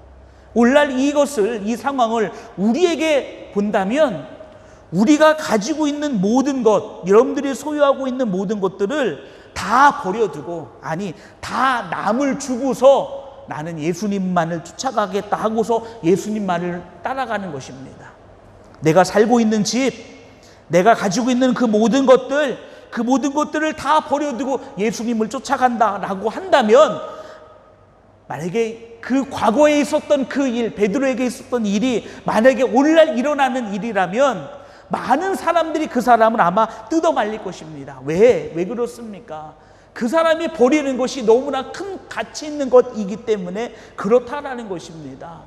오늘날 이 상황을 우리에게 본다면 우리가 가지고 있는 모든 것, 여러분들이 소유하고 있는 모든 것들을 다 버려두고, 아니 다 남을 주고서 나는 예수님만을 쫓아가겠다 하고서 예수님만을 따라가는 것입니다. 내가 살고 있는 집, 내가 가지고 있는 그 모든 것들을 다 버려두고 예수님을 쫓아간다라고 한다면, 만약에 그 과거에 있었던 그 일, 베드로에게 있었던 일이 만약에 오늘날 일어나는 일이라면 많은 사람들이 그 사람을 아마 뜯어 말릴 것입니다. 왜 그렇습니까? 그 사람이 버리는 것이 너무나 큰 가치 있는 것이기 때문에 그렇다라는 것입니다.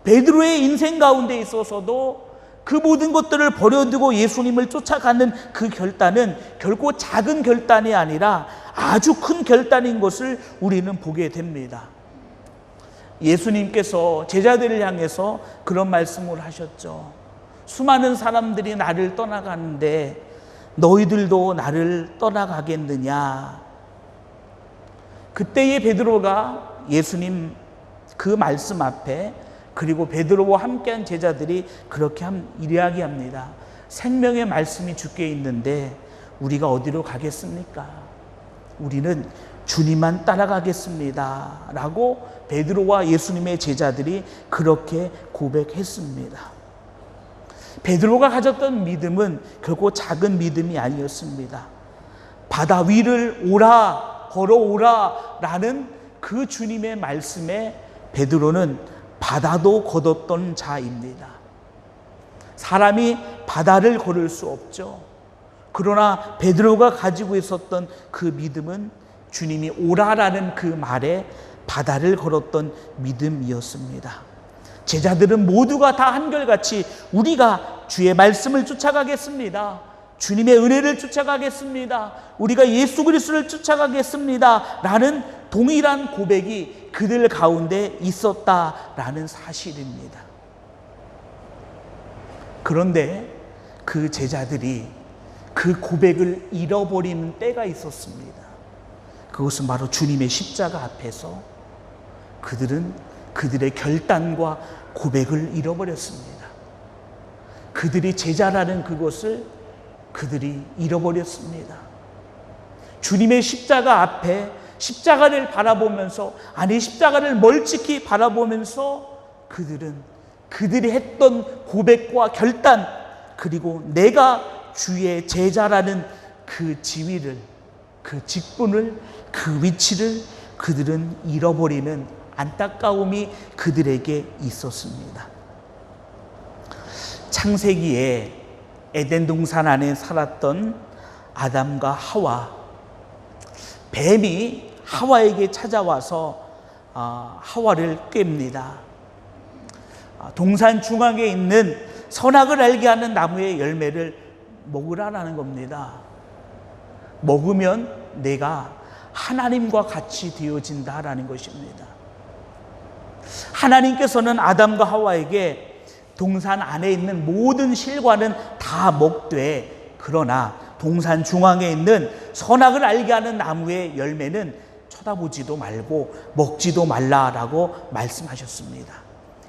베드로의 인생 가운데 있어서도 그 모든 것들을 버려두고 예수님을 쫓아가는 그 결단은 결코 작은 결단이 아니라 아주 큰 결단인 것을 우리는 보게 됩니다. 예수님께서 제자들을 향해서 그런 말씀을 하셨죠. 수많은 사람들이 나를 떠나가는데 너희들도 나를 떠나가겠느냐. 그때의 베드로가 예수님 그 말씀 앞에, 그리고 베드로와 함께한 제자들이 그렇게 이야기합니다. 생명의 말씀이 주께 있는데 우리가 어디로 가겠습니까? 우리는 주님만 따라가겠습니다 라고 베드로와 예수님의 제자들이 그렇게 고백했습니다. 베드로가 가졌던 믿음은 결코 작은 믿음이 아니었습니다. 바다 위를 오라, 걸어오라 라는 그 주님의 말씀에 베드로는 바다도 걷었던 자입니다. 사람이 바다를 걸을 수 없죠. 그러나 베드로가 가지고 있었던 그 믿음은 주님이 오라라는 그 말에 바다를 걸었던 믿음이었습니다. 제자들은 모두가 다 한결같이 우리가 주의 말씀을 쫓아가겠습니다. 주님의 은혜를 쫓아가겠습니다. 우리가 예수 그리스도를 쫓아가겠습니다 라는 동일한 고백이 그들 가운데 있었다라는 사실입니다. 그런데 그 제자들이 그 고백을 잃어버리는 때가 있었습니다. 그것은 바로 주님의 십자가 앞에서 그들은 그들의 결단과 고백을 잃어버렸습니다. 그들이 제자라는 그것을 그들이 잃어버렸습니다. 주님의 십자가 앞에 십자가를 바라보면서, 아니 십자가를 멀찍이 바라보면서 그들이 했던 고백과 결단, 그리고 내가 주의 제자라는 그 지위를, 그 직분을, 그 위치를 그들은 잃어버리는 안타까움이 그들에게 있었습니다. 창세기에 에덴 동산 안에 살았던 아담과 하와, 뱀이 하와에게 찾아와서 하와를 꿰입니다. 동산 중앙에 있는 선악을 알게 하는 나무의 열매를 먹으라라는 겁니다. 먹으면 내가 하나님과 같이 되어진다라는 것입니다. 하나님께서는 아담과 하와에게 동산 안에 있는 모든 실과는 다 먹되, 그러나 동산 중앙에 있는 선악을 알게 하는 나무의 열매는 쳐다보지도 말고 먹지도 말라라고 말씀하셨습니다.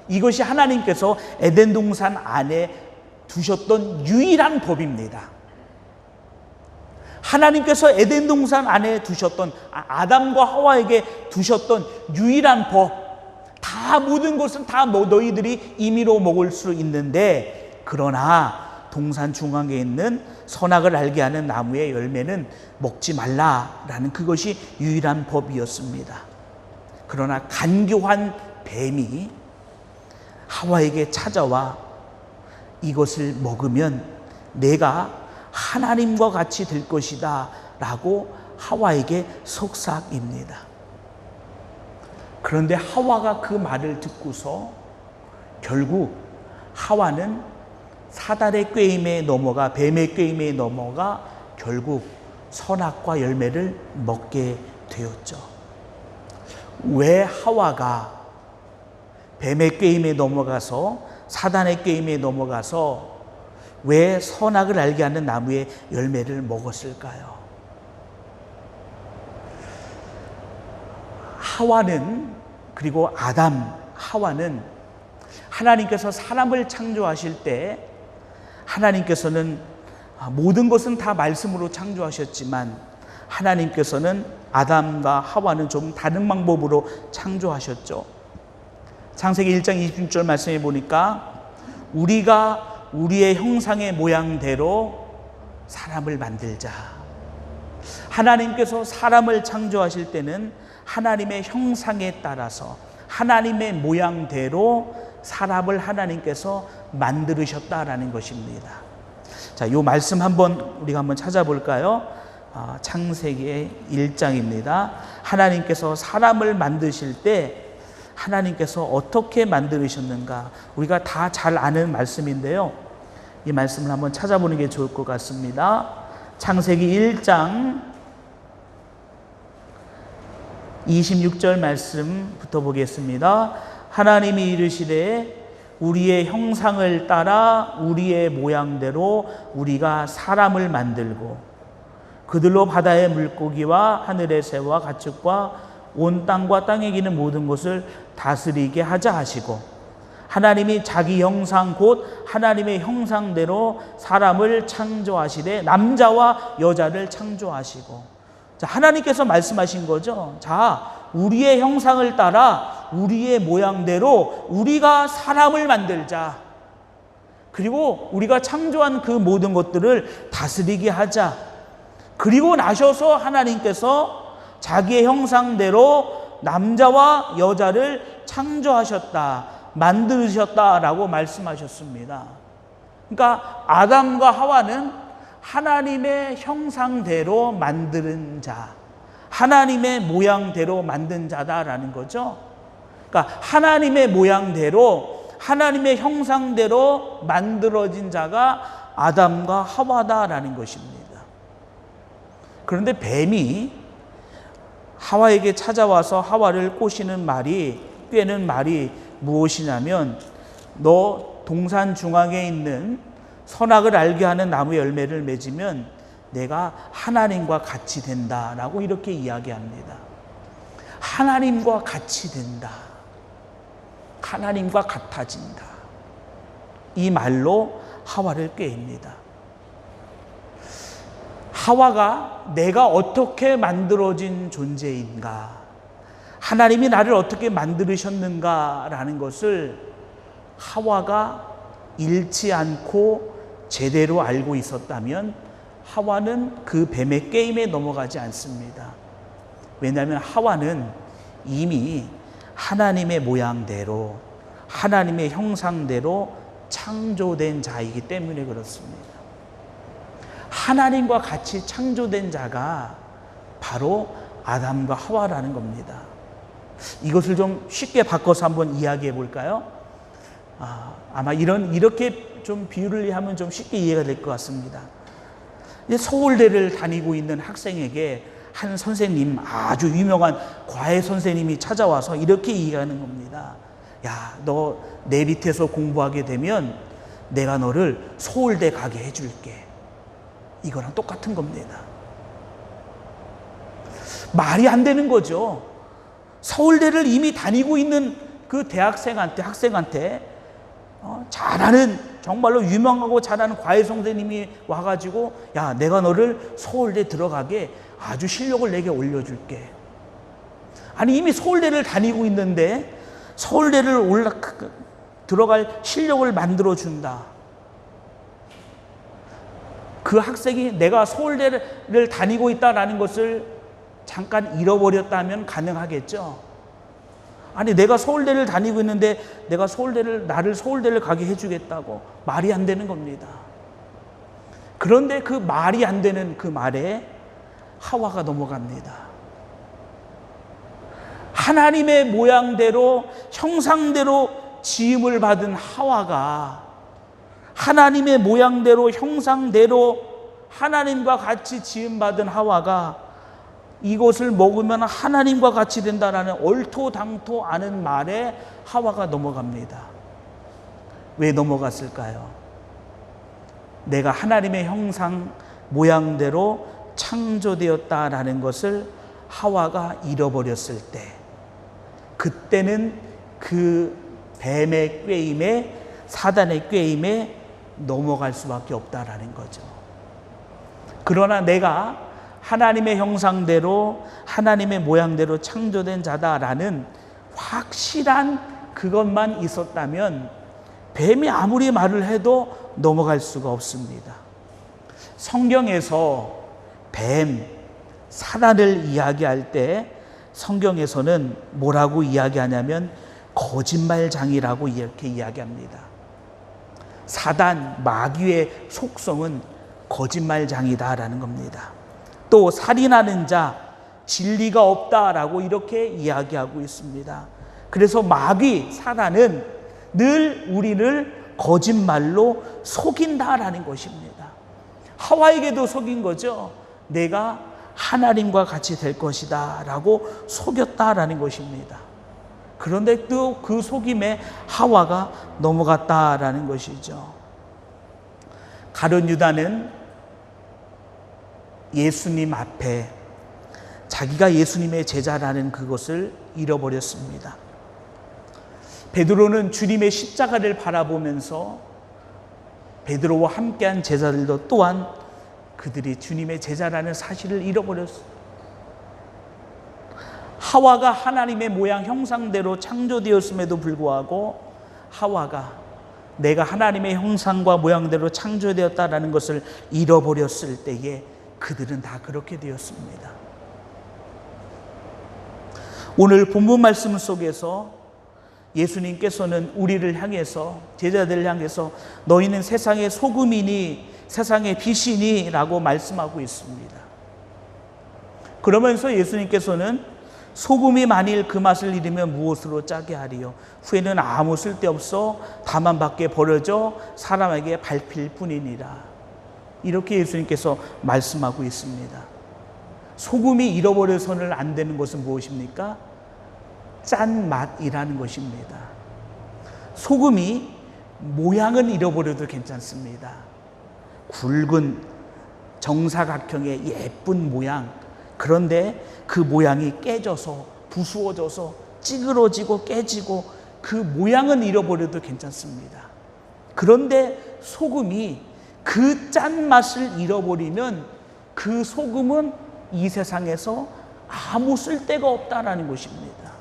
이것이 하나님께서 에덴 동산 안에 두셨던 유일한 법입니다. 하나님께서 에덴 동산 안에 두셨던, 아담과 하와에게 두셨던 유일한 법, 다 모든 것은 다 너희들이 임의로 먹을 수 있는데, 그러나 동산 중앙에 있는 선악을 알게 하는 나무의 열매는 먹지 말라라는 그것이 유일한 법이었습니다. 그러나 간교한 뱀이 하와에게 찾아와 이것을 먹으면 내가 하나님과 같이 될 것이다 라고 하와에게 속삭입니다. 그런데 하와가 그 말을 듣고서 결국 하와는 사단의 꾀임에 넘어가, 뱀의 꾀임에 넘어가 결국 선악과 열매를 먹게 되었죠. 왜 하와가 뱀의 꾀임에 넘어가서, 사단의 꾀임에 넘어가서 왜 선악을 알게 하는 나무의 열매를 먹었을까요? 하와는, 그리고 아담, 하와는 하나님께서 사람을 창조하실 때 하나님께서는 모든 것은 다 말씀으로 창조하셨지만 하나님께서는 아담과 하와는 좀 다른 방법으로 창조하셨죠. 창세기 1장 26절 말씀해 보니까 우리가 우리의 형상의 모양대로 사람을 만들자. 하나님께서 사람을 창조하실 때는 하나님의 형상에 따라서 하나님의 모양대로 사람을 하나님께서 만들으셨다라는 것입니다. 자, 이 말씀 우리가 한번 찾아볼까요? 창세기 1장입니다. 하나님께서 사람을 만드실 때 하나님께서 어떻게 만드셨는가, 우리가 다 잘 아는 말씀인데요. 이 말씀을 한번 찾아보는 게 좋을 것 같습니다. 창세기 1장 26절 말씀부터 보겠습니다. 하나님이 이르시되 우리의 형상을 따라 우리의 모양대로 우리가 사람을 만들고 그들로 바다의 물고기와 하늘의 새와 가축과 온 땅과 땅에 기는 모든 것을 다스리게 하자 하시고, 하나님이 자기 형상 곧 하나님의 형상대로 사람을 창조하시되 남자와 여자를 창조하시고. 자, 하나님께서 말씀하신 거죠. 자, 우리의 형상을 따라 우리의 모양대로 우리가 사람을 만들자. 그리고 우리가 창조한 그 모든 것들을 다스리게 하자. 그리고 나셔서 하나님께서 자기의 형상대로 남자와 여자를 창조하셨다, 만드셨다라고 말씀하셨습니다. 그러니까 아담과 하와는 하나님의 형상대로 만드는 자, 하나님의 모양대로 만든 자다라는 거죠. 그러니까 하나님의 모양대로, 하나님의 형상대로 만들어진 자가 아담과 하와다라는 것입니다. 그런데 뱀이 하와에게 찾아와서 하와를 꿰는 말이 무엇이냐면, 너 동산 중앙에 있는 선악을 알게 하는 나무 열매를 맺으면 내가 하나님과 같이 된다라고 이렇게 이야기합니다. 하나님과 같이 된다. 하나님과 같아진다. 이 말로 하와를 꾀입니다. 하와가 내가 어떻게 만들어진 존재인가, 하나님이 나를 어떻게 만드셨는가라는 것을 하와가 잃지 않고 제대로 알고 있었다면 하와는 그 뱀의 게임에 넘어가지 않습니다. 왜냐하면 하와는 이미 하나님의 모양대로, 하나님의 형상대로 창조된 자이기 때문에 그렇습니다. 하나님과 같이 창조된 자가 바로 아담과 하와라는 겁니다. 이것을 좀 쉽게 바꿔서 한번 이야기해 볼까요? 아마 이렇게 좀 비유를 하면 좀 쉽게 이해가 될 것 같습니다. 서울대를 다니고 있는 학생에게 한 선생님, 아주 유명한 과외 선생님이 찾아와서 이렇게 얘기하는 겁니다. 야, 너 내 밑에서 공부하게 되면 내가 너를 서울대 가게 해줄게. 이거랑 똑같은 겁니다. 말이 안 되는 거죠. 서울대를 이미 다니고 있는 그 학생한테 잘하는, 정말로 유명하고 잘하는 과외 선생님이 와가지고, 야, 내가 너를 서울대 들어가게 아주 실력을 내게 올려줄게. 아니, 이미 서울대를 다니고 있는데 서울대를 들어갈 실력을 만들어준다. 그 학생이 내가 서울대를 다니고 있다는 것을 잠깐 잃어버렸다면 가능하겠죠. 아니, 내가 서울대를 다니고 있는데 나를 서울대를 가게 해주겠다고, 말이 안 되는 겁니다. 그런데 그 말이 안 되는 그 말에 하와가 넘어갑니다. 하나님의 모양대로, 형상대로 지음을 받은 하와가, 하나님의 모양대로, 형상대로 하나님과 같이 지음받은 하와가 이것을 먹으면 하나님과 같이 된다라는 얼토당토 않은 말에 하와가 넘어갑니다. 왜 넘어갔을까요? 내가 하나님의 형상, 모양대로 창조되었다라는 것을 하와가 잃어버렸을 때, 그때는 그 뱀의 꾀임에, 사단의 꾀임에 넘어갈 수밖에 없다라는 거죠. 그러나 내가 하나님의 형상대로, 하나님의 모양대로 창조된 자다라는 확실한 그것만 있었다면 뱀이 아무리 말을 해도 넘어갈 수가 없습니다. 성경에서 뱀, 사단을 이야기할 때 성경에서는 뭐라고 이야기하냐면 거짓말장이라고 이렇게 이야기합니다. 사단, 마귀의 속성은 거짓말장이다라는 겁니다. 또 살인하는 자, 진리가 없다라고 이렇게 이야기하고 있습니다. 그래서 마귀, 사단은 늘 우리를 거짓말로 속인다라는 것입니다. 하와에게도 속인 거죠. 내가 하나님과 같이 될 것이다 라고 속였다라는 것입니다. 그런데 또 그 속임에 하와가 넘어갔다라는 것이죠. 가룟 유다는 예수님 앞에 자기가 예수님의 제자라는 그것을 잃어버렸습니다. 베드로는 주님의 십자가를 바라보면서 베드로와 함께한 제자들도 또한 그들이 주님의 제자라는 사실을 잃어버렸습니다. 하와가 하나님의 모양 형상대로 창조되었음에도 불구하고 하와가 내가 하나님의 형상과 모양대로 창조되었다라는 것을 잃어버렸을 때에 그들은 다 그렇게 되었습니다. 오늘 본문 말씀 속에서 예수님께서는 우리를 향해서, 제자들을 향해서 너희는 세상의 소금이니 세상의 빛이니 라고 말씀하고 있습니다. 그러면서 예수님께서는 소금이 만일 그 맛을 잃으면 무엇으로 짜게 하리요? 후에는 아무 쓸데없어 다만 밖에 버려져 사람에게 밟힐 뿐이니라. 이렇게 예수님께서 말씀하고 있습니다. 소금이 잃어버려서는 안 되는 것은 무엇입니까? 짠 맛이라는 것입니다. 소금이 모양은 잃어버려도 괜찮습니다. 굵은 정사각형의 예쁜 모양, 그런데 그 모양이 깨져서 부수어져서 찌그러지고 깨지고 그 모양은 잃어버려도 괜찮습니다. 그런데 소금이 그 짠맛을 잃어버리면 그 소금은 이 세상에서 아무 쓸데가 없다라는 것입니다.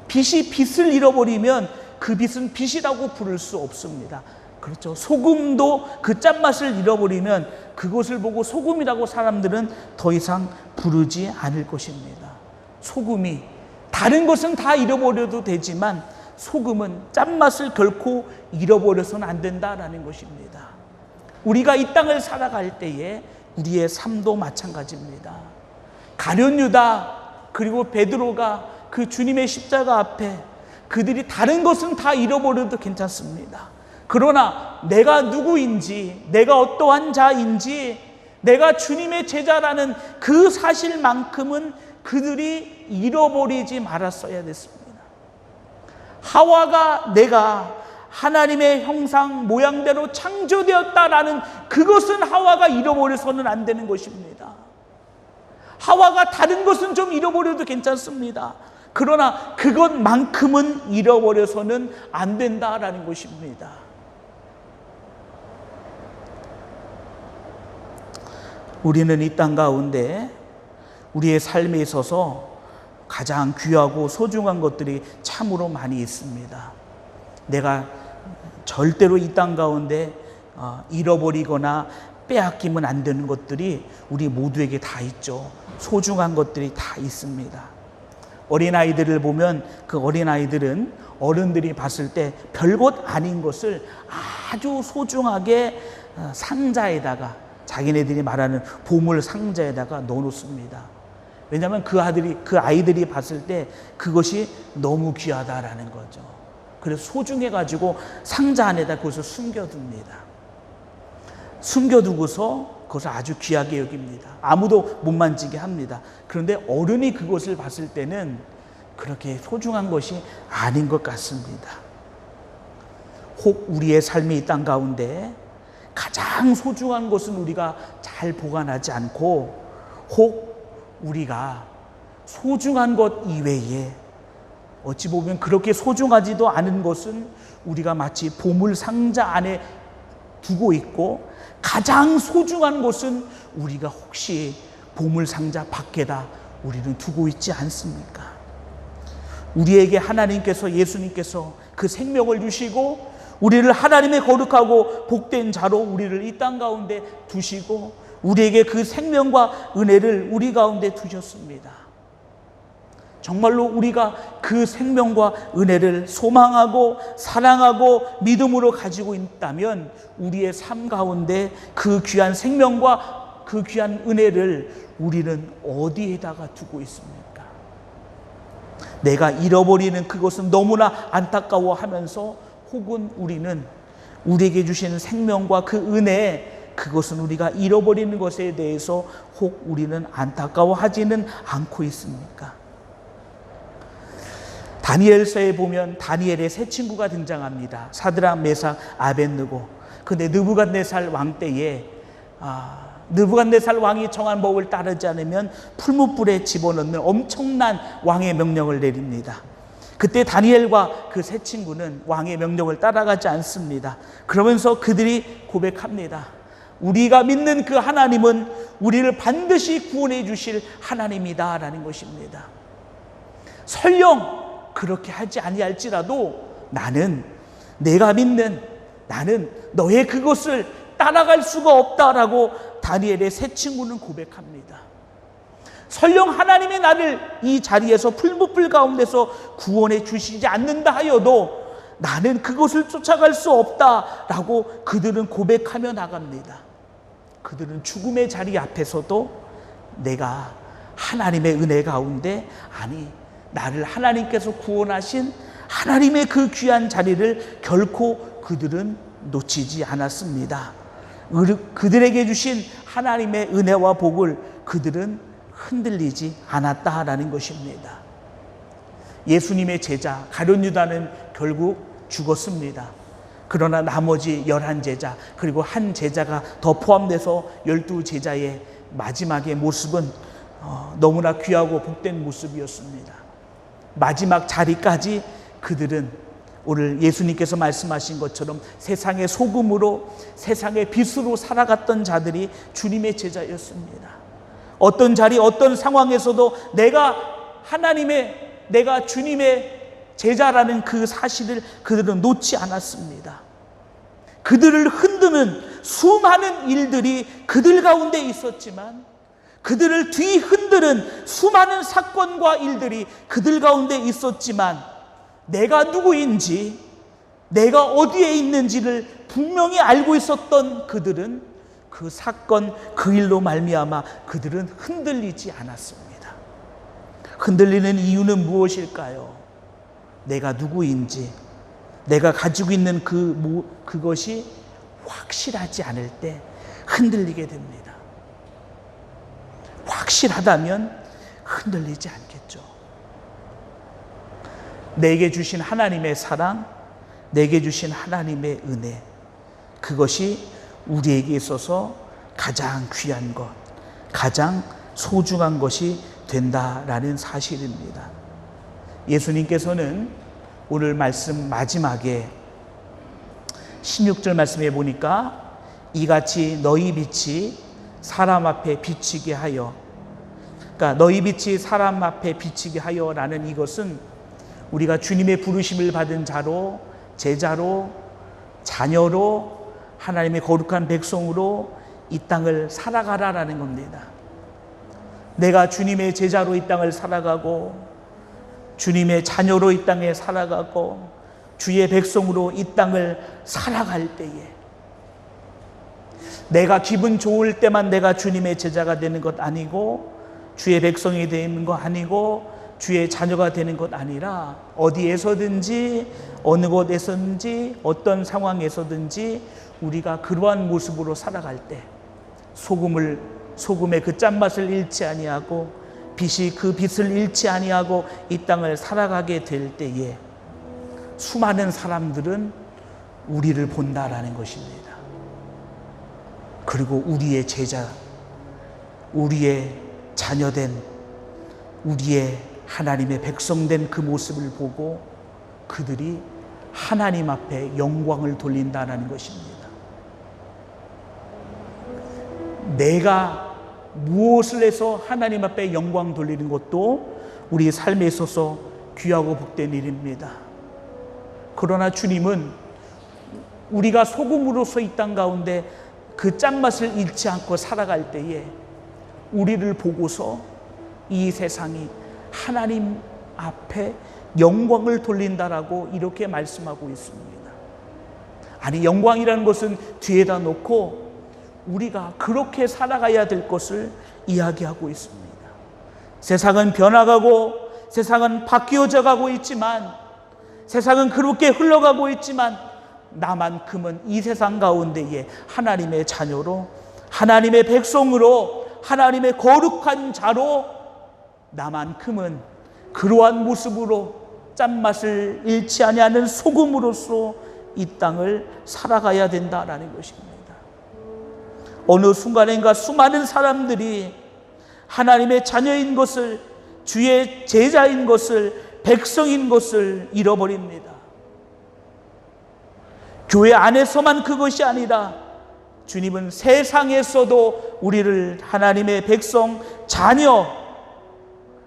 빛이 빛을 잃어버리면 그 빛은 빛이라고 부를 수 없습니다. 그렇죠. 소금도 그 짠맛을 잃어버리면 그것을 보고 소금이라고 사람들은 더 이상 부르지 않을 것입니다. 소금이, 다른 것은 다 잃어버려도 되지만 소금은 짠맛을 결코 잃어버려서는 안 된다라는 것입니다. 우리가 이 땅을 살아갈 때에 우리의 삶도 마찬가지입니다. 가룟 유다 그리고 베드로가 그 주님의 십자가 앞에 그들이 다른 것은 다 잃어버려도 괜찮습니다. 그러나 내가 누구인지, 내가 어떠한 자인지, 내가 주님의 제자라는 그 사실만큼은 그들이 잃어버리지 말았어야 됐습니다. 하와가 내가 하나님의 형상 모양대로 창조되었다라는 그것은 하와가 잃어버려서는 안 되는 것입니다. 하와가 다른 것은 좀 잃어버려도 괜찮습니다. 그러나 그것만큼은 잃어버려서는 안 된다라는 것입니다. 우리는 이 땅 가운데 우리의 삶에 있어서 가장 귀하고 소중한 것들이 참으로 많이 있습니다. 내가 절대로 이 땅 가운데 잃어버리거나 빼앗기면 안 되는 것들이 우리 모두에게 다 있죠. 소중한 것들이 다 있습니다. 어린아이들을 보면 그 어린아이들은 어른들이 봤을 때 별것 아닌 것을 아주 소중하게 상자에다가, 자기네들이 말하는 보물 상자에다가 넣어놓습니다. 왜냐하면 그 아이들이 봤을 때 그것이 너무 귀하다라는 거죠. 그래서 소중해가지고 상자 안에다 그것을 숨겨둡니다. 숨겨두고서 그것을 아주 귀하게 여깁니다. 아무도 못 만지게 합니다. 그런데 어른이 그것을 봤을 때는 그렇게 소중한 것이 아닌 것 같습니다. 혹 우리의 삶이 이 땅 가운데 가장 소중한 것은 우리가 잘 보관하지 않고, 혹 우리가 소중한 것 이외에 어찌 보면 그렇게 소중하지도 않은 것은 우리가 마치 보물 상자 안에 두고 있고, 가장 소중한 것은 우리가 혹시 보물 상자 밖에다 우리는 두고 있지 않습니까? 우리에게 하나님께서, 예수님께서 그 생명을 주시고 우리를 하나님의 거룩하고 복된 자로 우리를 이 땅 가운데 두시고 우리에게 그 생명과 은혜를 우리 가운데 두셨습니다. 정말로 우리가 그 생명과 은혜를 소망하고 사랑하고 믿음으로 가지고 있다면 우리의 삶 가운데 그 귀한 생명과 그 귀한 은혜를 우리는 어디에다가 두고 있습니까? 내가 잃어버리는 그것은 너무나 안타까워하면서 혹은 우리는 우리에게 주시는 생명과 그 은혜, 그것은 우리가 잃어버리는 것에 대해서 혹 우리는 안타까워하지는 않고 있습니까? 다니엘서에 보면 다니엘의 세 친구가 등장합니다. 사드락, 메삭, 아벳느고. 근데 느부갓네살 왕 때에 느부갓네살 왕이 정한 법을 따르지 않으면 풀무불에 집어넣는 엄청난 왕의 명령을 내립니다. 그때 다니엘과 그 세 친구는 왕의 명령을 따라가지 않습니다. 그러면서 그들이 고백합니다. 우리가 믿는 그 하나님은 우리를 반드시 구원해 주실 하나님이다 라는 것입니다. 설령 그렇게 하지 아니할지라도 내가 믿는 나는 너의 그것을 따라갈 수가 없다라고 다니엘의 세 친구는 고백합니다. 설령 하나님이 나를 이 자리에서 풀무불 가운데서 구원해 주시지 않는다 하여도 나는 그것을 쫓아갈 수 없다라고 그들은 고백하며 나갑니다. 그들은 죽음의 자리 앞에서도 내가 하나님의 은혜 가운데, 아니 나를 하나님께서 구원하신 하나님의 그 귀한 자리를 결코 그들은 놓치지 않았습니다. 그들에게 주신 하나님의 은혜와 복을 그들은 흔들리지 않았다라는 것입니다. 예수님의 제자 가룟 유다는 결국 죽었습니다. 그러나 나머지 11제자 그리고 한 제자가 더 포함돼서 12제자의 마지막의 모습은 너무나 귀하고 복된 모습이었습니다. 마지막 자리까지 그들은 오늘 예수님께서 말씀하신 것처럼 세상의 소금으로 세상의 빛으로 살아갔던 자들이 주님의 제자였습니다. 어떤 자리 어떤 상황에서도 내가 주님의 제자라는 그 사실을 그들은 놓지 않았습니다. 그들을 흔드는 수많은 일들이 그들 가운데 있었지만, 그들을 뒤흔드는 수많은 사건과 일들이 그들 가운데 있었지만, 내가 누구인지, 내가 어디에 있는지를 분명히 알고 있었던 그들은 그 사건, 그 일로 말미암아 그들은 흔들리지 않았습니다. 흔들리는 이유는 무엇일까요? 내가 누구인지, 내가 가지고 있는 그것이 확실하지 않을 때 흔들리게 됩니다. 확실하다면 흔들리지 않겠죠. 내게 주신 하나님의 사랑, 내게 주신 하나님의 은혜, 그것이 우리에게 있어서 가장 귀한 것, 가장 소중한 것이 된다라는 사실입니다. 예수님께서는 오늘 말씀 마지막에 16절 말씀에 보니까 이같이 너희 빛이 사람 앞에 비치게 하여, 그러니까 너희 빛이 사람 앞에 비치게 하여라는 이것은 우리가 주님의 부르심을 받은 자로, 제자로, 자녀로, 하나님의 거룩한 백성으로 이 땅을 살아가라라는 겁니다. 내가 주님의 제자로 이 땅을 살아가고 주님의 자녀로 이 땅에 살아가고 주의 백성으로 이 땅을 살아갈 때에 내가 기분 좋을 때만 내가 주님의 제자가 되는 것 아니고, 주의 백성이 되는 것 아니고, 주의 자녀가 되는 것 아니라 어디에서든지 어느 곳에서든지 어떤 상황에서든지 우리가 그러한 모습으로 살아갈 때 소금의 그 짠맛을 잃지 아니하고 빛이 그 빛을 잃지 아니하고 이 땅을 살아가게 될 때에 수많은 사람들은 우리를 본다라는 것입니다. 그리고 우리의 제자, 우리의 자녀된, 우리의 하나님의 백성된 그 모습을 보고 그들이 하나님 앞에 영광을 돌린다는 것입니다. 내가 무엇을 해서 하나님 앞에 영광 돌리는 것도 우리 삶에 있어서 귀하고 복된 일입니다. 그러나 주님은 우리가 소금으로서 이 땅 가운데 그 짠맛을 잃지 않고 살아갈 때에 우리를 보고서 이 세상이 하나님 앞에 영광을 돌린다라고 이렇게 말씀하고 있습니다. 아니, 영광이라는 것은 뒤에다 놓고 우리가 그렇게 살아가야 될 것을 이야기하고 있습니다. 세상은 변화가고 세상은 바뀌어져 가고 있지만, 세상은 그렇게 흘러가고 있지만, 나만큼은 이 세상 가운데에 하나님의 자녀로, 하나님의 백성으로, 하나님의 거룩한 자로, 나만큼은 그러한 모습으로 짠맛을 잃지 아니하는 소금으로서 이 땅을 살아가야 된다라는 것입니다. 어느 순간인가 수많은 사람들이 하나님의 자녀인 것을, 주의 제자인 것을, 백성인 것을 잃어버립니다. 교회 안에서만 그것이 아니라 주님은 세상에서도 우리를 하나님의 백성, 자녀,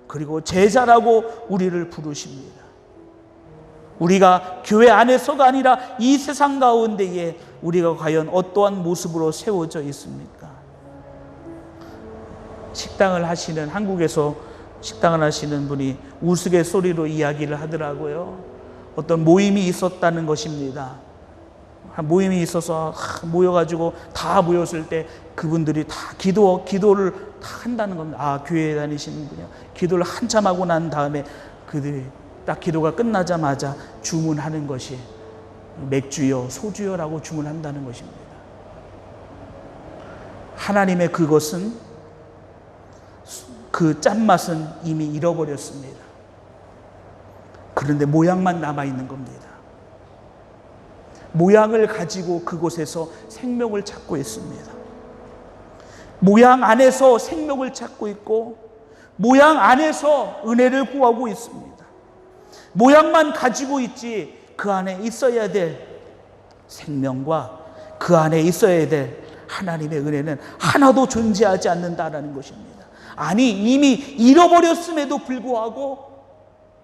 그리고 제자라고 우리를 부르십니다. 우리가 교회 안에서가 아니라 이 세상 가운데에 우리가 과연 어떠한 모습으로 세워져 있습니까? 식당을 하시는, 한국에서 식당을 하시는 분이 우스갯소리로 이야기를 하더라고요. 어떤 모임이 있었다는 것입니다. 모임이 있어서 모여가지고 다 모였을 때 그분들이 다 기도를 다 한다는 겁니다. 아, 교회에 다니시는 분이요. 기도를 한참 하고 난 다음에 그들이 딱 기도가 끝나자마자 주문하는 것이 맥주요, 소주요라고 주문한다는 것입니다. 하나님의 그것은, 그 짠맛은 이미 잃어버렸습니다. 그런데 모양만 남아있는 겁니다. 모양을 가지고 그곳에서 생명을 찾고 있습니다. 모양 안에서 생명을 찾고 있고, 모양 안에서 은혜를 구하고 있습니다. 모양만 가지고 있지 그 안에 있어야 될 생명과 그 안에 있어야 될 하나님의 은혜는 하나도 존재하지 않는다라는 것입니다. 아니, 이미 잃어버렸음에도 불구하고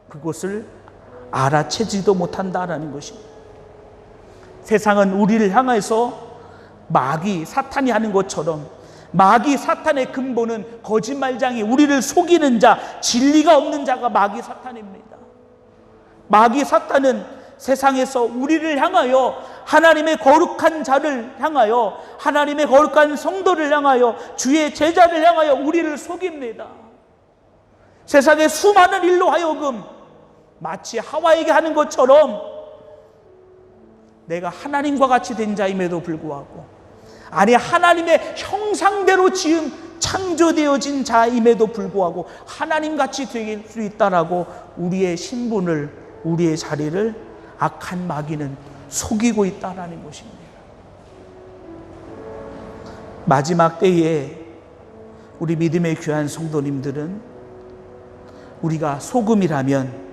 그것을 알아채지도 못한다라는 것입니다. 세상은 우리를 향해서 마귀, 사탄이 하는 것처럼, 마귀 사탄의 근본은 거짓말장이, 우리를 속이는 자, 진리가 없는 자가 마귀 사탄입니다. 마귀 사탄은 세상에서 우리를 향하여, 하나님의 거룩한 자를 향하여, 하나님의 거룩한 성도를 향하여, 주의 제자를 향하여 우리를 속입니다. 세상의 수많은 일로 하여금 마치 하와에게 하는 것처럼 내가 하나님과 같이 된 자임에도 불구하고, 아니 하나님의 형상대로 지은 창조되어진 자임에도 불구하고 하나님같이 될 수 있다라고 우리의 신분을, 우리의 자리를 악한 마귀는 속이고 있다라는 것입니다. 마지막 때에 우리 믿음의 귀한 성도님들은 우리가 소금이라면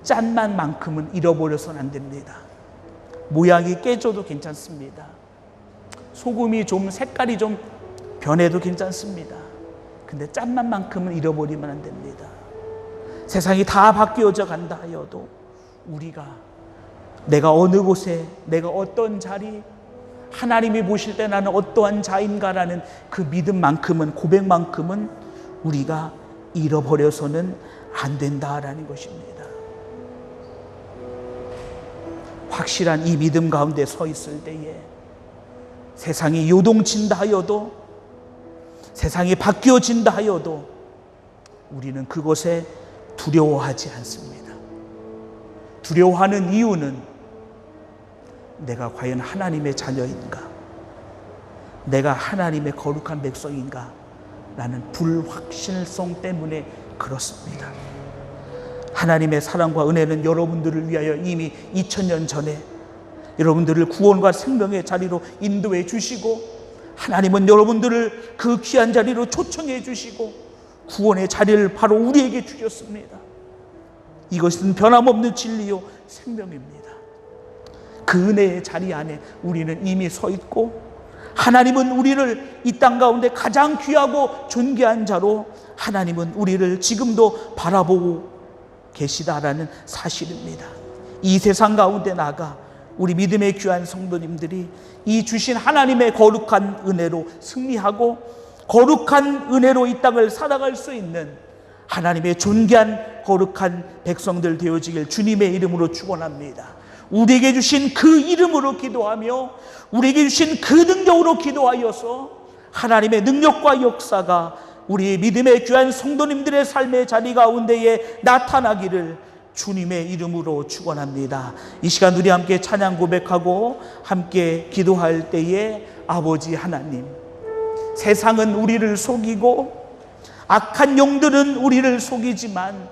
짠맛만큼은 잃어버려서는 안 됩니다. 모양이 깨져도 괜찮습니다. 소금이 좀 색깔이 좀 변해도 괜찮습니다. 근데 짠맛만큼은 잃어버리면 안 됩니다. 세상이 다 바뀌어져 간다 하여도 우리가, 내가 어느 곳에, 내가 어떤 자리, 하나님이 보실 때 나는 어떠한 자인가라는 그 믿음만큼은, 고백만큼은 우리가 잃어버려서는 안 된다라는 것입니다. 확실한 이 믿음 가운데 서 있을 때에 세상이 요동친다 하여도, 세상이 바뀌어진다 하여도 우리는 그것에 두려워하지 않습니다. 두려워하는 이유는 내가 과연 하나님의 자녀인가, 내가 하나님의 거룩한 백성인가 라는 불확실성 때문에 그렇습니다. 하나님의 사랑과 은혜는 여러분들을 위하여 이미 2000년 전에 여러분들을 구원과 생명의 자리로 인도해 주시고, 하나님은 여러분들을 그 귀한 자리로 초청해 주시고 구원의 자리를 바로 우리에게 주셨습니다. 이것은 변함없는 진리요 생명입니다. 그 은혜의 자리 안에 우리는 이미 서 있고, 하나님은 우리를 이 땅 가운데 가장 귀하고 존귀한 자로 하나님은 우리를 지금도 바라보고 계시다라는 사실입니다. 이 세상 가운데 나가 우리 믿음의 귀한 성도님들이 이 주신 하나님의 거룩한 은혜로 승리하고 거룩한 은혜로 이 땅을 살아갈 수 있는 하나님의 존귀한 거룩한 백성들 되어지길 주님의 이름으로 축원합니다. 우리에게 주신 그 이름으로 기도하며 우리에게 주신 그 능력으로 기도하여서 하나님의 능력과 역사가 우리 믿음의 귀한 성도님들의 삶의 자리 가운데에 나타나기를 주님의 이름으로 축원합니다. 이 시간 우리 함께 찬양 고백하고 함께 기도할 때에 아버지 하나님, 세상은 우리를 속이고 악한 영들은 우리를 속이지만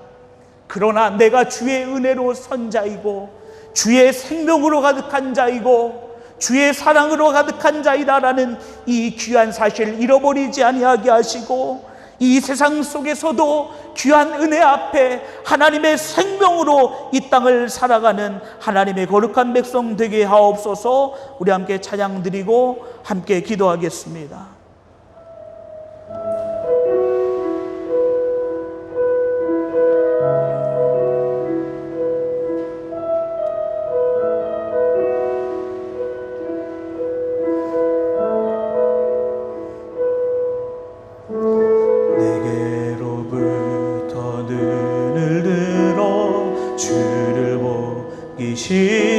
그러나 내가 주의 은혜로 선 자이고 주의 생명으로 가득한 자이고 주의 사랑으로 가득한 자이다라는 이 귀한 사실을 잃어버리지 아니하게 하시고 이 세상 속에서도 귀한 은혜 앞에 하나님의 생명으로 이 땅을 살아가는 하나님의 거룩한 백성 되게 하옵소서. 우리 함께 찬양 드리고 함께 기도하겠습니다.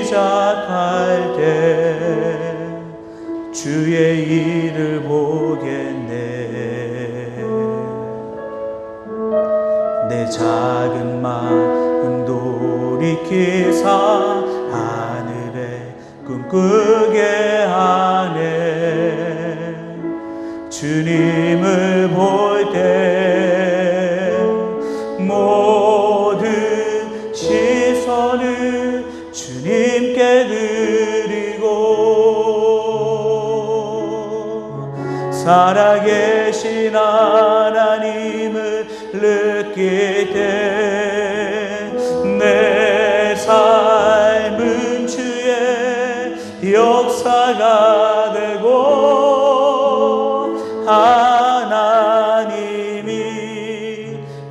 시작할 때 주의 일을 보겠네. 내 작은 마음 돌이키사 하늘에 꿈꾸게 하네. 주님을 볼 때 모든 시선을 주님께 드리고 살아계신 하나님을 느낄 때 내 삶은 주의 역사가 되고 하나님이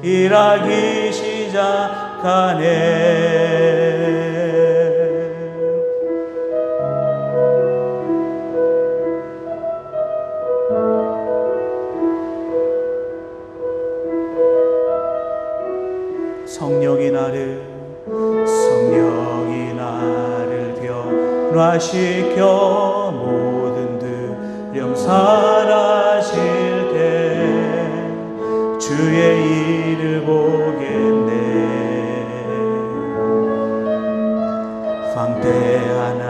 일하기 시작하네. 성령이 나를 변화시켜 모든 두려움 사라질 때 주의 일을 보겠네. 광대 하나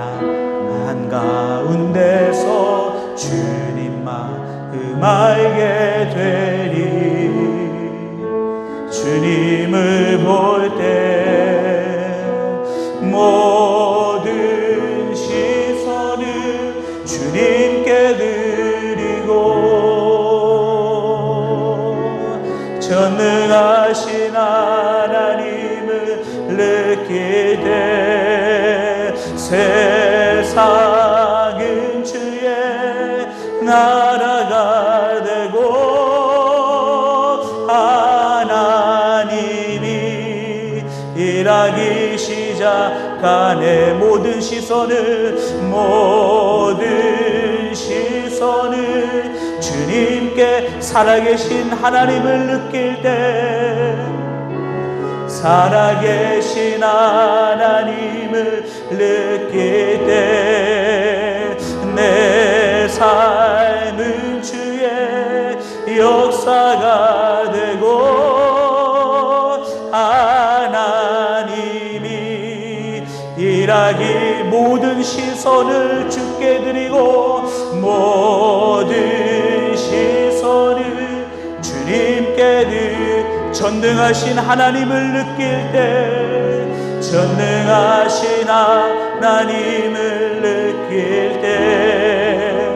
한가운데서 주님 마음 알게 되리. 주님을 볼 때 모든 시선을 주님께 드리고 전능하신 하나님을 느낄 때 세상은 주의 나라가 되고 일하기 시작하네. 모든 시선을 주님께 살아계신 하나님을 느낄 때 살아계신 하나님을 느낄 때 내 삶은 주의 역사가 되고 하나님이 일하기 모든 시선을 주께 드리고 모든 시선을 주님께 드리고 전능하신 하나님을 느낄 때 전능하신 하나님을 느낄 때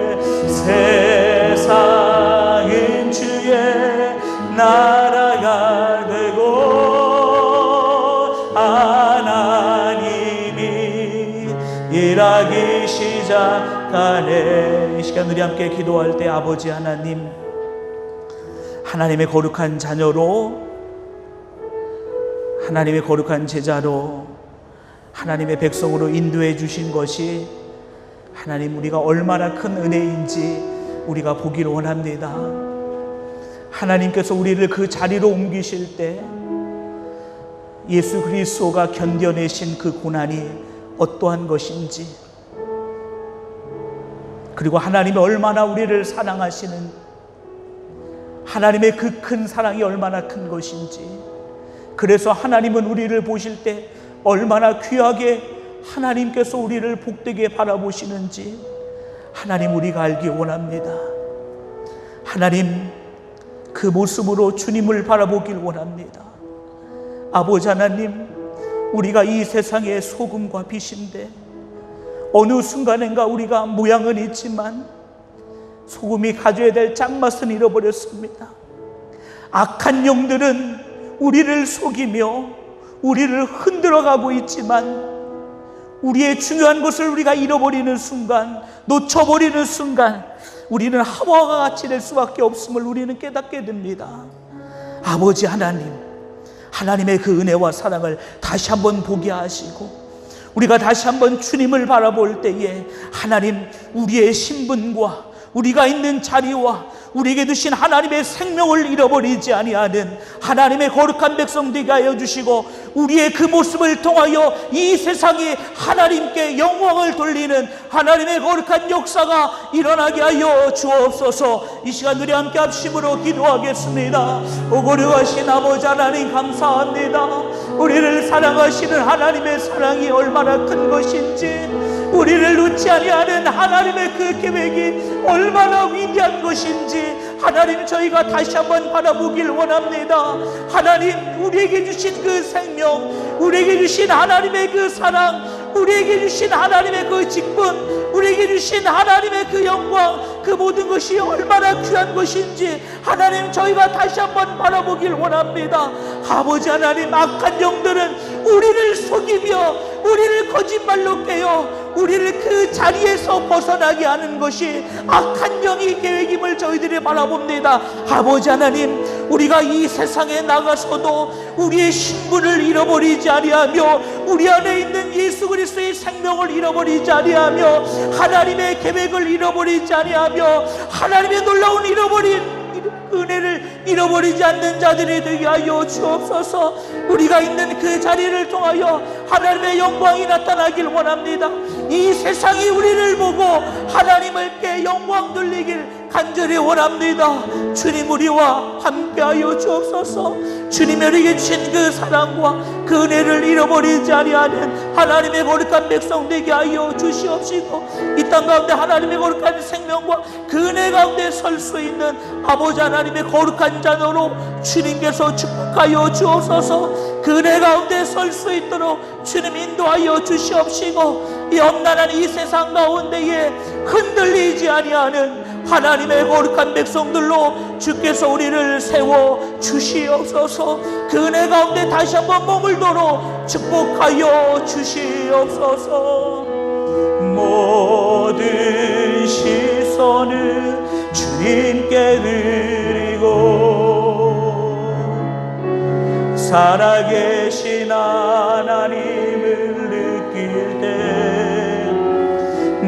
세상은 주의 나라가 되고 하나님이 일하기 시작하네. 이 시간 우리 함께 기도할 때 아버지 하나님, 하나님의 거룩한 자녀로 하나님의 거룩한 제자로 하나님의 백성으로 인도해 주신 것이 하나님 우리가 얼마나 큰 은혜인지 우리가 보기를 원합니다. 하나님께서 우리를 그 자리로 옮기실 때 예수 그리스도가 견뎌내신 그 고난이 어떠한 것인지, 그리고 하나님이 얼마나 우리를 사랑하시는 하나님의 그 큰 사랑이 얼마나 큰 것인지, 그래서 하나님은 우리를 보실 때 얼마나 귀하게 하나님께서 우리를 복되게 바라보시는지 하나님 우리가 알기 원합니다. 하나님 그 모습으로 주님을 바라보길 원합니다. 아버지 하나님, 우리가 이 세상의 소금과 빛인데 어느 순간인가 우리가 모양은 있지만 소금이 가져야 될 짠맛은 잃어버렸습니다. 악한 영들은 우리를 속이며 우리를 흔들어가고 있지만 우리의 중요한 것을 우리가 잃어버리는 순간, 놓쳐버리는 순간 우리는 하와가 같이 될 수밖에 없음을 우리는 깨닫게 됩니다. 아버지 하나님, 하나님의 그 은혜와 사랑을 다시 한번 보게 하시고 우리가 다시 한번 주님을 바라볼 때에 하나님 우리의 신분과 우리가 있는 자리와 우리에게 주신 하나님의 생명을 잃어버리지 아니하는 하나님의 거룩한 백성 되게 하여 주시고 우리의 그 모습을 통하여 이 세상이 하나님께 영광을 돌리는 하나님의 거룩한 역사가 일어나게 하여 주옵소서. 이 시간 우리 함께 합심으로 기도하겠습니다. 오고려하신 아버지 하나님 감사합니다. 우리를 사랑하시는 하나님의 사랑이 얼마나 큰 것인지, 우리를 놓지 아니하는 하나님의 그 계획이 얼마나 위대한 것인지 하나님 저희가 다시 한번 바라보길 원합니다. 하나님 우리에게 주신 그 생명, 우리에게 주신 하나님의 그 사랑, 우리에게 주신 하나님의 그 직분, 우리에게 주신 하나님의 그 영광, 그 모든 것이 얼마나 귀한 것인지 하나님 저희가 다시 한번 바라보길 원합니다. 아버지 하나님, 악한 영들은 우리를 속이며 우리를 거짓말로 깨어 우리를 그 자리에서 벗어나게 하는 것이 악한 영의 계획임을 저희들이 바라봅니다. 아버지 하나님, 우리가 이 세상에 나가서도 우리의 신분을 잃어버리지 아니하며 우리 안에 있는 예수 그리스도의 생명을 잃어버리지 아니하며 하나님의 계획을 잃어버리지 아니하며 하나님의 놀라운 잃어버린 은혜를 잃어버리지 않는 자들이 되게 하여 주옵소서. 우리가 있는 그 자리를 통하여 하나님의 영광이 나타나길 원합니다. 이 세상이 우리를 보고 하나님께 영광 돌리길 간절히 원합니다. 주님 우리와 함께하여 주옵소서. 주님이 우리에게 주신 그 사랑과 그 은혜를 잃어버리지 아니하는 하나님의 거룩한 백성 되게 하여 주시옵시고 이 땅 가운데 하나님의 거룩한 생명과 그 은혜 가운데 설 수 있는 아버지 하나님의 거룩한 자녀로 주님께서 축복하여 주옵소서. 그 은혜 가운데 설 수 있도록 주님 인도하여 주시옵시고 이 엄난한 이 세상 가운데에 흔들리지 아니하는 하나님의 거룩한 백성들로 주께서 우리를 세워 주시옵소서. 그 은혜 가운데 다시 한번 머물도록 축복하여 주시옵소서. 모든 시선을 주님께 드리고 살아계신 하나님을 느낄 때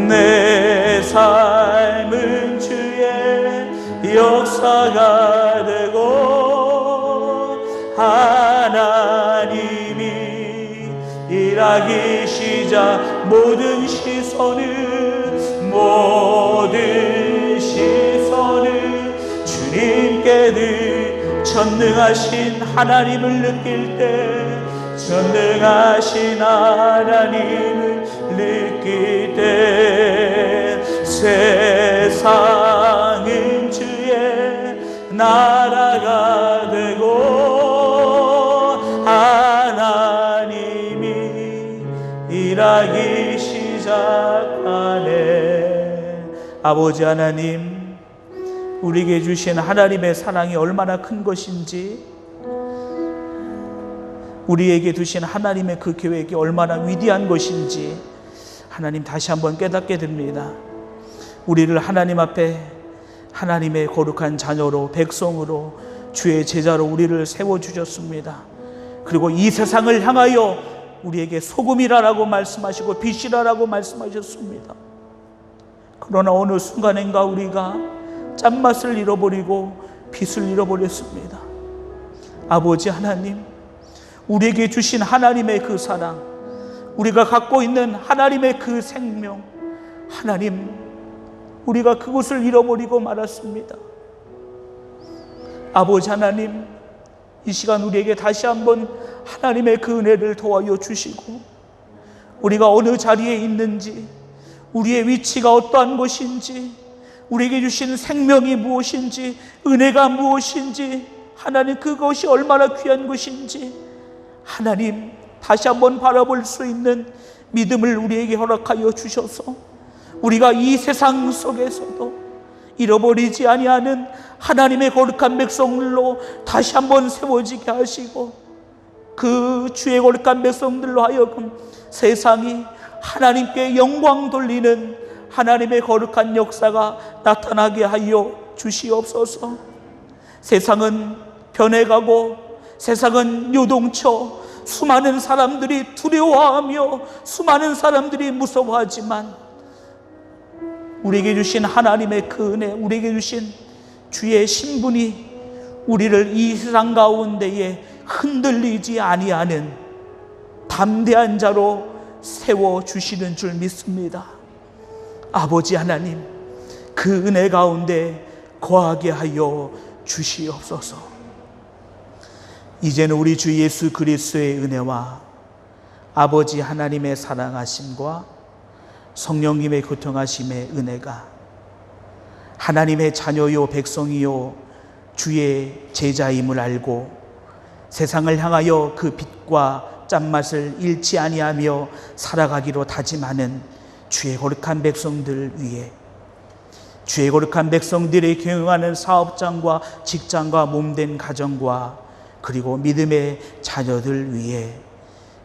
내 삶은 주의 역사가 되고 하나님이 일하기 시작 모든 시선을 주님께 늘 전능하신 하나님을 느낄 때 전능하신 하나님을 느낄 때 세상은 주의 나라가 되고 하나님이 일하기 시작하네. 아버지 하나님, 우리에게 주신 하나님의 사랑이 얼마나 큰 것인지, 우리에게 주신 하나님의 그 계획이 얼마나 위대한 것인지 하나님 다시 한번 깨닫게 됩니다. 우리를 하나님 앞에 하나님의 거룩한 자녀로, 백성으로, 주의 제자로 우리를 세워주셨습니다. 그리고 이 세상을 향하여 우리에게 소금이라라고 말씀하시고 빛이라라고 말씀하셨습니다. 그러나 어느 순간인가 우리가 짠맛을 잃어버리고 빛을 잃어버렸습니다. 아버지 하나님, 우리에게 주신 하나님의 그 사랑, 우리가 갖고 있는 하나님의 그 생명, 하나님, 우리가 그것을 잃어버리고 말았습니다. 아버지 하나님, 이 시간 우리에게 다시 한번 하나님의 그 은혜를 도와여 주시고, 우리가 어느 자리에 있는지, 우리의 위치가 어떠한 것인지, 우리에게 주신 생명이 무엇인지, 은혜가 무엇인지, 하나님 그것이 얼마나 귀한 것인지 하나님 다시 한번 바라볼 수 있는 믿음을 우리에게 허락하여 주셔서 우리가 이 세상 속에서도 잃어버리지 아니하는 하나님의 거룩한 백성들로 다시 한번 세워지게 하시고, 그 주의 거룩한 백성들로 하여금 세상이 하나님께 영광 돌리는 하나님의 거룩한 역사가 나타나게 하여 주시옵소서. 세상은 변해가고 세상은 요동쳐 수많은 사람들이 두려워하며 수많은 사람들이 무서워하지만, 우리에게 주신 하나님의 그 은혜, 우리에게 주신 주의 신분이 우리를 이 세상 가운데에 흔들리지 아니하는 담대한 자로 세워주시는 줄 믿습니다. 아버지 하나님, 그 은혜 가운데 거하게 하여 주시옵소서. 이제는 우리 주 예수 그리스도의 은혜와 아버지 하나님의 사랑하심과 성령님의 교통하심의 은혜가 하나님의 자녀요 백성이요 주의 제자임을 알고 세상을 향하여 그 빛과 짠맛을 잃지 아니하며 살아가기로 다짐하는 주의 거룩한 백성들 위해, 주의 거룩한 백성들이 경영하는 사업장과 직장과 몸된 가정과 그리고 믿음의 자녀들 위해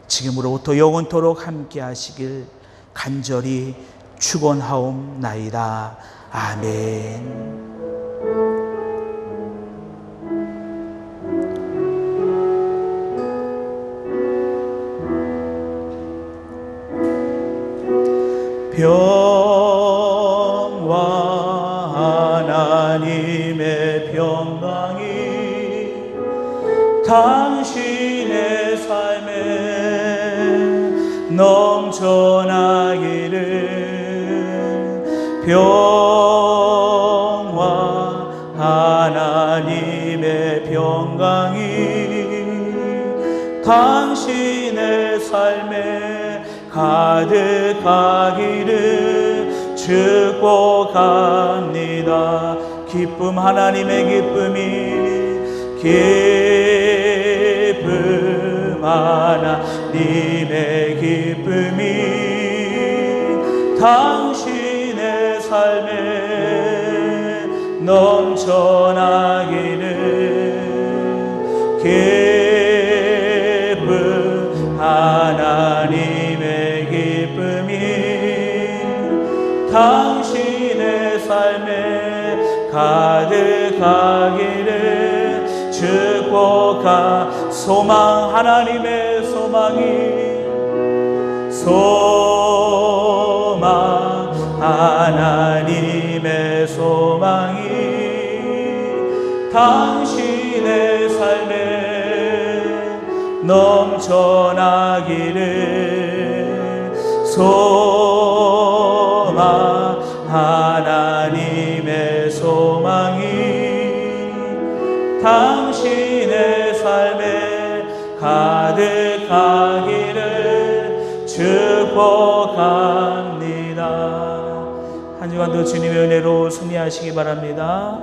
지금으로부터 영원토록 함께 하시길 간절히 축원하옵나이다. 아멘. 평화 하나님의 평강이 당신의 삶에 넘쳐나기를. 평화 하나님의 평강이 당신의 삶에 가득하기를 축복합니다. 기쁨, 하나님의 기쁨이, 기쁨 하나님의 기쁨이 당신의 삶에 넘쳐나기를. 기쁨 하나님의 기쁨이 당신의 삶에 가득하기를 축복하. 소망, 하나님의 소망이, 소망 하나님의 소망이 당신의 삶에 넘쳐나기를. 소망 하나님의 소망이 당신의 삶에 가득하기를 축복합니다. 한 주간도 주님의 은혜로 승리하시기 바랍니다.